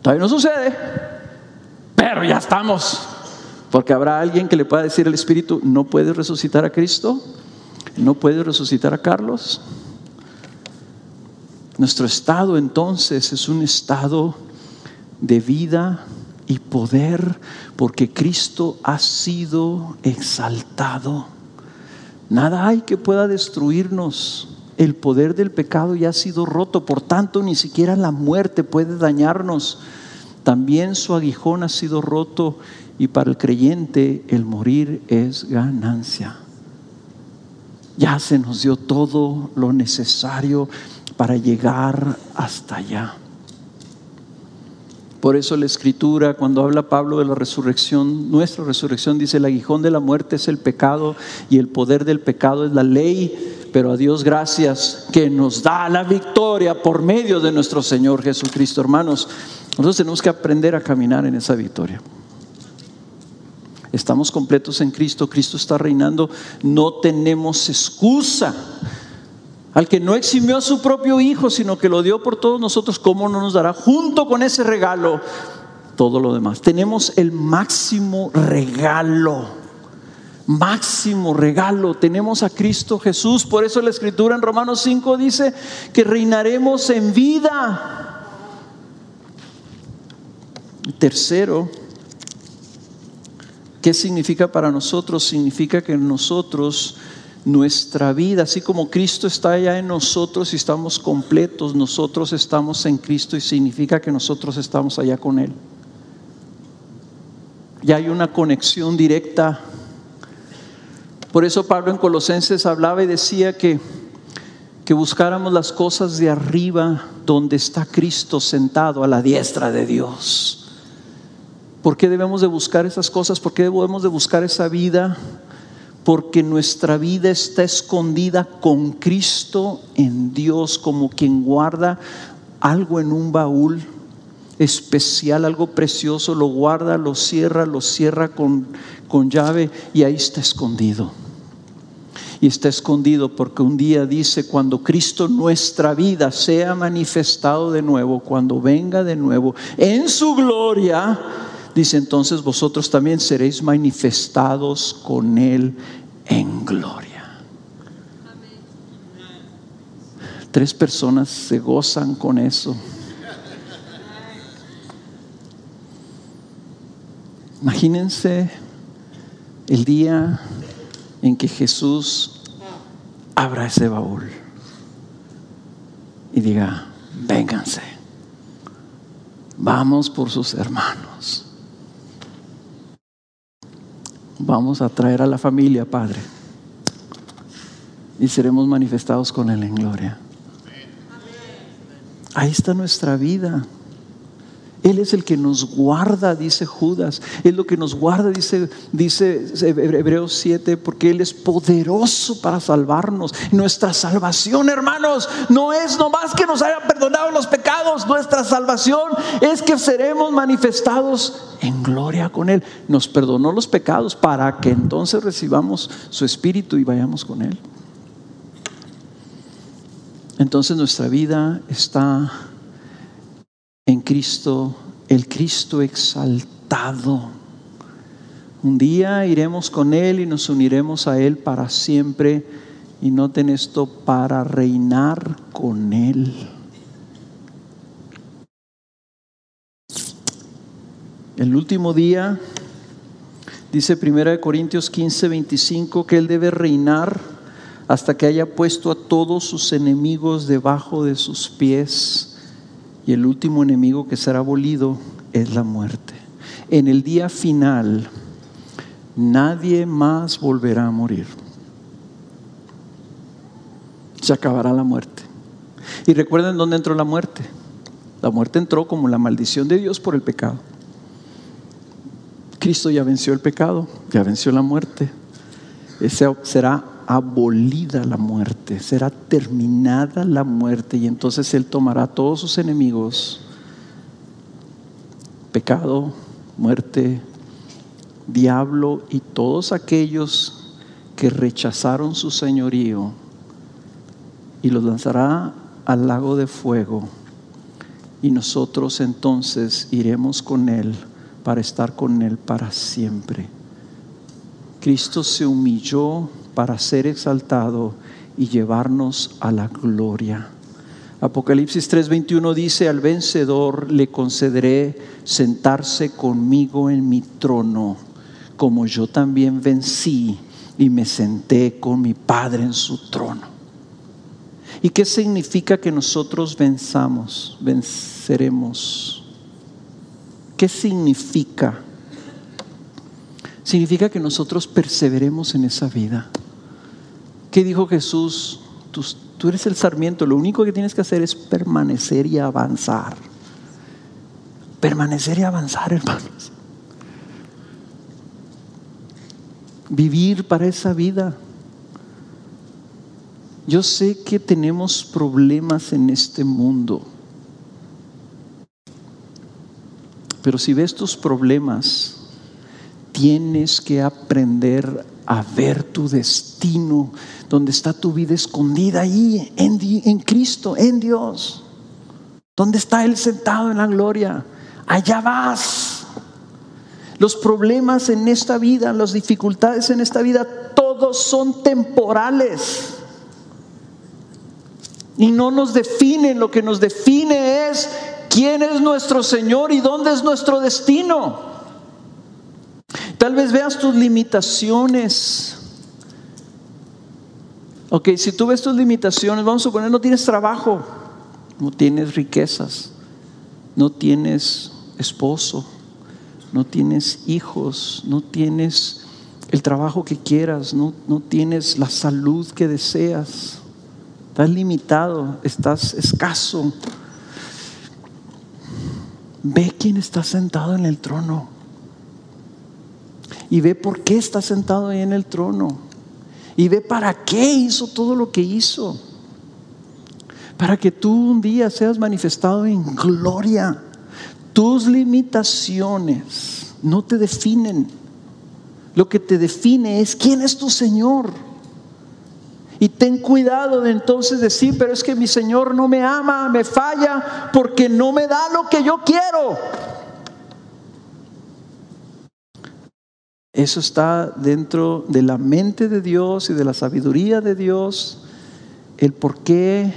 Todavía no sucede, pero ya estamos. Porque habrá alguien que le pueda decir al Espíritu: no puedes resucitar a Cristo, no puedes resucitar a Carlos. Nuestro estado entonces es un estado de vida y poder, porque Cristo ha sido exaltado. Nada hay que pueda destruirnos. El poder del pecado ya ha sido roto, por tanto ni siquiera la muerte puede dañarnos. También su aguijón ha sido roto, y para el creyente el morir es ganancia. Ya se nos dio todo lo necesario para llegar hasta allá. Por eso la Escritura, cuando habla Pablo de la resurrección, nuestra resurrección, dice: el aguijón de la muerte es el pecado y el poder del pecado es la ley, pero a Dios gracias que nos da la victoria por medio de nuestro Señor Jesucristo. Hermanos, nosotros tenemos que aprender a caminar en esa victoria. Estamos completos en Cristo, Cristo está reinando, no tenemos excusa. Al que no eximió a su propio Hijo, sino que lo dio por todos nosotros, ¿cómo no nos dará junto con ese regalo todo lo demás? Tenemos el máximo regalo. Máximo regalo, tenemos a Cristo Jesús. Por eso la Escritura en Romanos 5 dice que reinaremos en vida. Tercero, ¿qué significa para nosotros? Significa que nosotros, nuestra vida, así como Cristo está allá en nosotros y estamos completos, nosotros estamos en Cristo, y significa que nosotros estamos allá con Él. Ya hay una conexión directa. Por eso Pablo en Colosenses hablaba y decía que buscáramos las cosas de arriba, donde está Cristo sentado a la diestra de Dios. ¿Por qué debemos de buscar esas cosas? ¿Por qué debemos de buscar esa vida? Porque nuestra vida está escondida con Cristo en Dios, como quien guarda algo en un baúl especial, algo precioso, lo guarda, lo cierra con llave, y ahí está escondido. Y está escondido porque un día dice, cuando Cristo nuestra vida sea manifestado de nuevo, cuando venga de nuevo en su gloria, dice, entonces vosotros también seréis manifestados con Él en gloria. 3 personas se gozan con eso. Imagínense el día en que Jesús abra ese baúl y diga, vénganse, vamos por sus hermanos, vamos a traer a la familia, Padre, y seremos manifestados con Él en gloria. Ahí está nuestra vida. Él es el que nos guarda, dice Judas. Es lo que nos guarda, dice Hebreos 7, porque Él es poderoso para salvarnos. Nuestra salvación, hermanos, no es nomás que nos haya perdonado los pecados. Nuestra salvación es que seremos manifestados en gloria con Él. Nos perdonó los pecados para que entonces recibamos su Espíritu y vayamos con Él. Entonces nuestra vida está en Cristo, el Cristo exaltado. Un día iremos con Él y nos uniremos a Él para siempre. Y noten esto, para reinar con Él. El último día, dice 1 Corintios 15:25, que Él debe reinar hasta que haya puesto a todos sus enemigos debajo de sus pies. Y el último enemigo que será abolido es la muerte. En el día final, nadie más volverá a morir. Se acabará la muerte. Y recuerden dónde entró la muerte. La muerte entró como la maldición de Dios por el pecado. Cristo ya venció el pecado, ya venció la muerte. Será abolida la muerte, será terminada la muerte, y entonces Él tomará a todos sus enemigos, pecado, muerte, diablo y todos aquellos que rechazaron su señorío, y los lanzará al lago de fuego, y nosotros entonces iremos con Él para estar con Él para siempre. Cristo se humilló para ser exaltado y llevarnos a la gloria. Apocalipsis 3:21 dice, al vencedor le concederé sentarse conmigo en mi trono, como yo también vencí y me senté con mi Padre en su trono. ¿Y qué significa que nosotros venceremos? ¿Qué significa? Significa que nosotros perseveremos en esa vida. ¿Qué dijo Jesús? Tú eres el sarmiento, lo único que tienes que hacer es permanecer y avanzar. Permanecer y avanzar, hermanos. Vivir para esa vida. Yo sé que tenemos problemas en este mundo, pero si ves tus problemas, tienes que aprender a ver tu destino, donde está tu vida escondida ahí en Cristo, en Dios, donde está Él sentado en la gloria. Allá vas. Los problemas en esta vida, las dificultades en esta vida, todos son temporales y no nos definen. Lo que nos define es quién es nuestro Señor y dónde es nuestro destino. Tal vez veas tus limitaciones. Ok, si tú ves tus limitaciones, vamos a suponer no tienes trabajo, no tienes riquezas, no tienes esposo, no tienes hijos, no tienes el trabajo que quieras, no tienes la salud que deseas, estás limitado, estás escaso. Ve quién está sentado en el trono y ve por qué está sentado ahí en el trono y ve para qué hizo todo lo que hizo, para que tú un día seas manifestado en gloria. Tus limitaciones no te definen. Lo que te define es quién es tu Señor. Y ten cuidado de entonces decir, pero es que mi Señor no me ama, me falla porque no me da lo que yo quiero. Eso está dentro de la mente de Dios y de la sabiduría de Dios, el por qué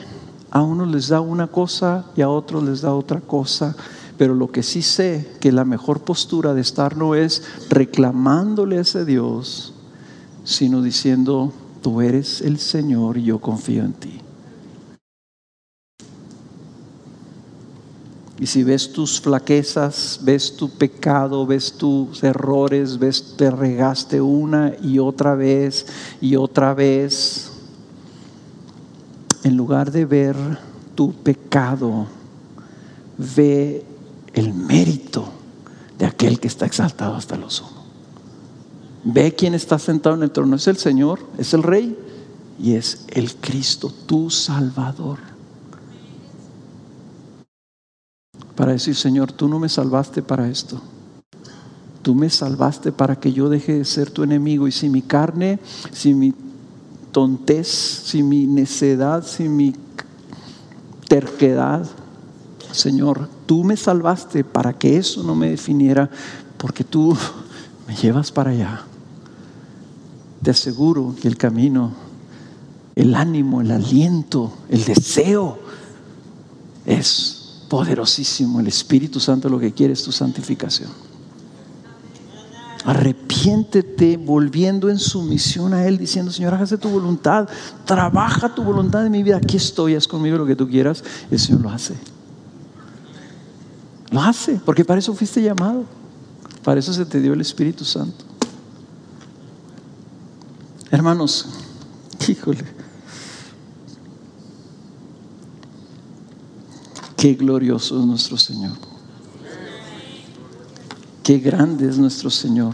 a unos les da una cosa y a otros les da otra cosa. Pero lo que sí sé, que la mejor postura de estar no es reclamándole a ese Dios, sino diciendo, tú eres el Señor y yo confío en ti. Y si ves tus flaquezas, ves tu pecado, ves tus errores, ves te regaste una y otra vez, en lugar de ver tu pecado, ve el mérito de aquel que está exaltado hasta lo sumo. Ve quién está sentado en el trono. Es el Señor, es el Rey y es el Cristo, tu Salvador. Para decir, Señor, tú no me salvaste para esto. Tú me salvaste para que yo deje de ser tu enemigo. Y si mi carne, si mi tontez, si mi necedad, si mi terquedad, Señor, tú me salvaste para que eso no me definiera, porque tú me llevas para allá. Te aseguro que el camino, el ánimo, el aliento, el deseo es poderosísimo. El Espíritu Santo lo que quiere es tu santificación. Arrepiéntete volviendo en sumisión a Él, diciendo, Señor, hágase tu voluntad, trabaja tu voluntad en mi vida, aquí estoy, haz conmigo lo que tú quieras. El Señor lo hace. Lo hace, porque para eso fuiste llamado, para eso se te dio el Espíritu Santo. Hermanos, híjole, qué glorioso es nuestro Señor, qué grande es nuestro Señor.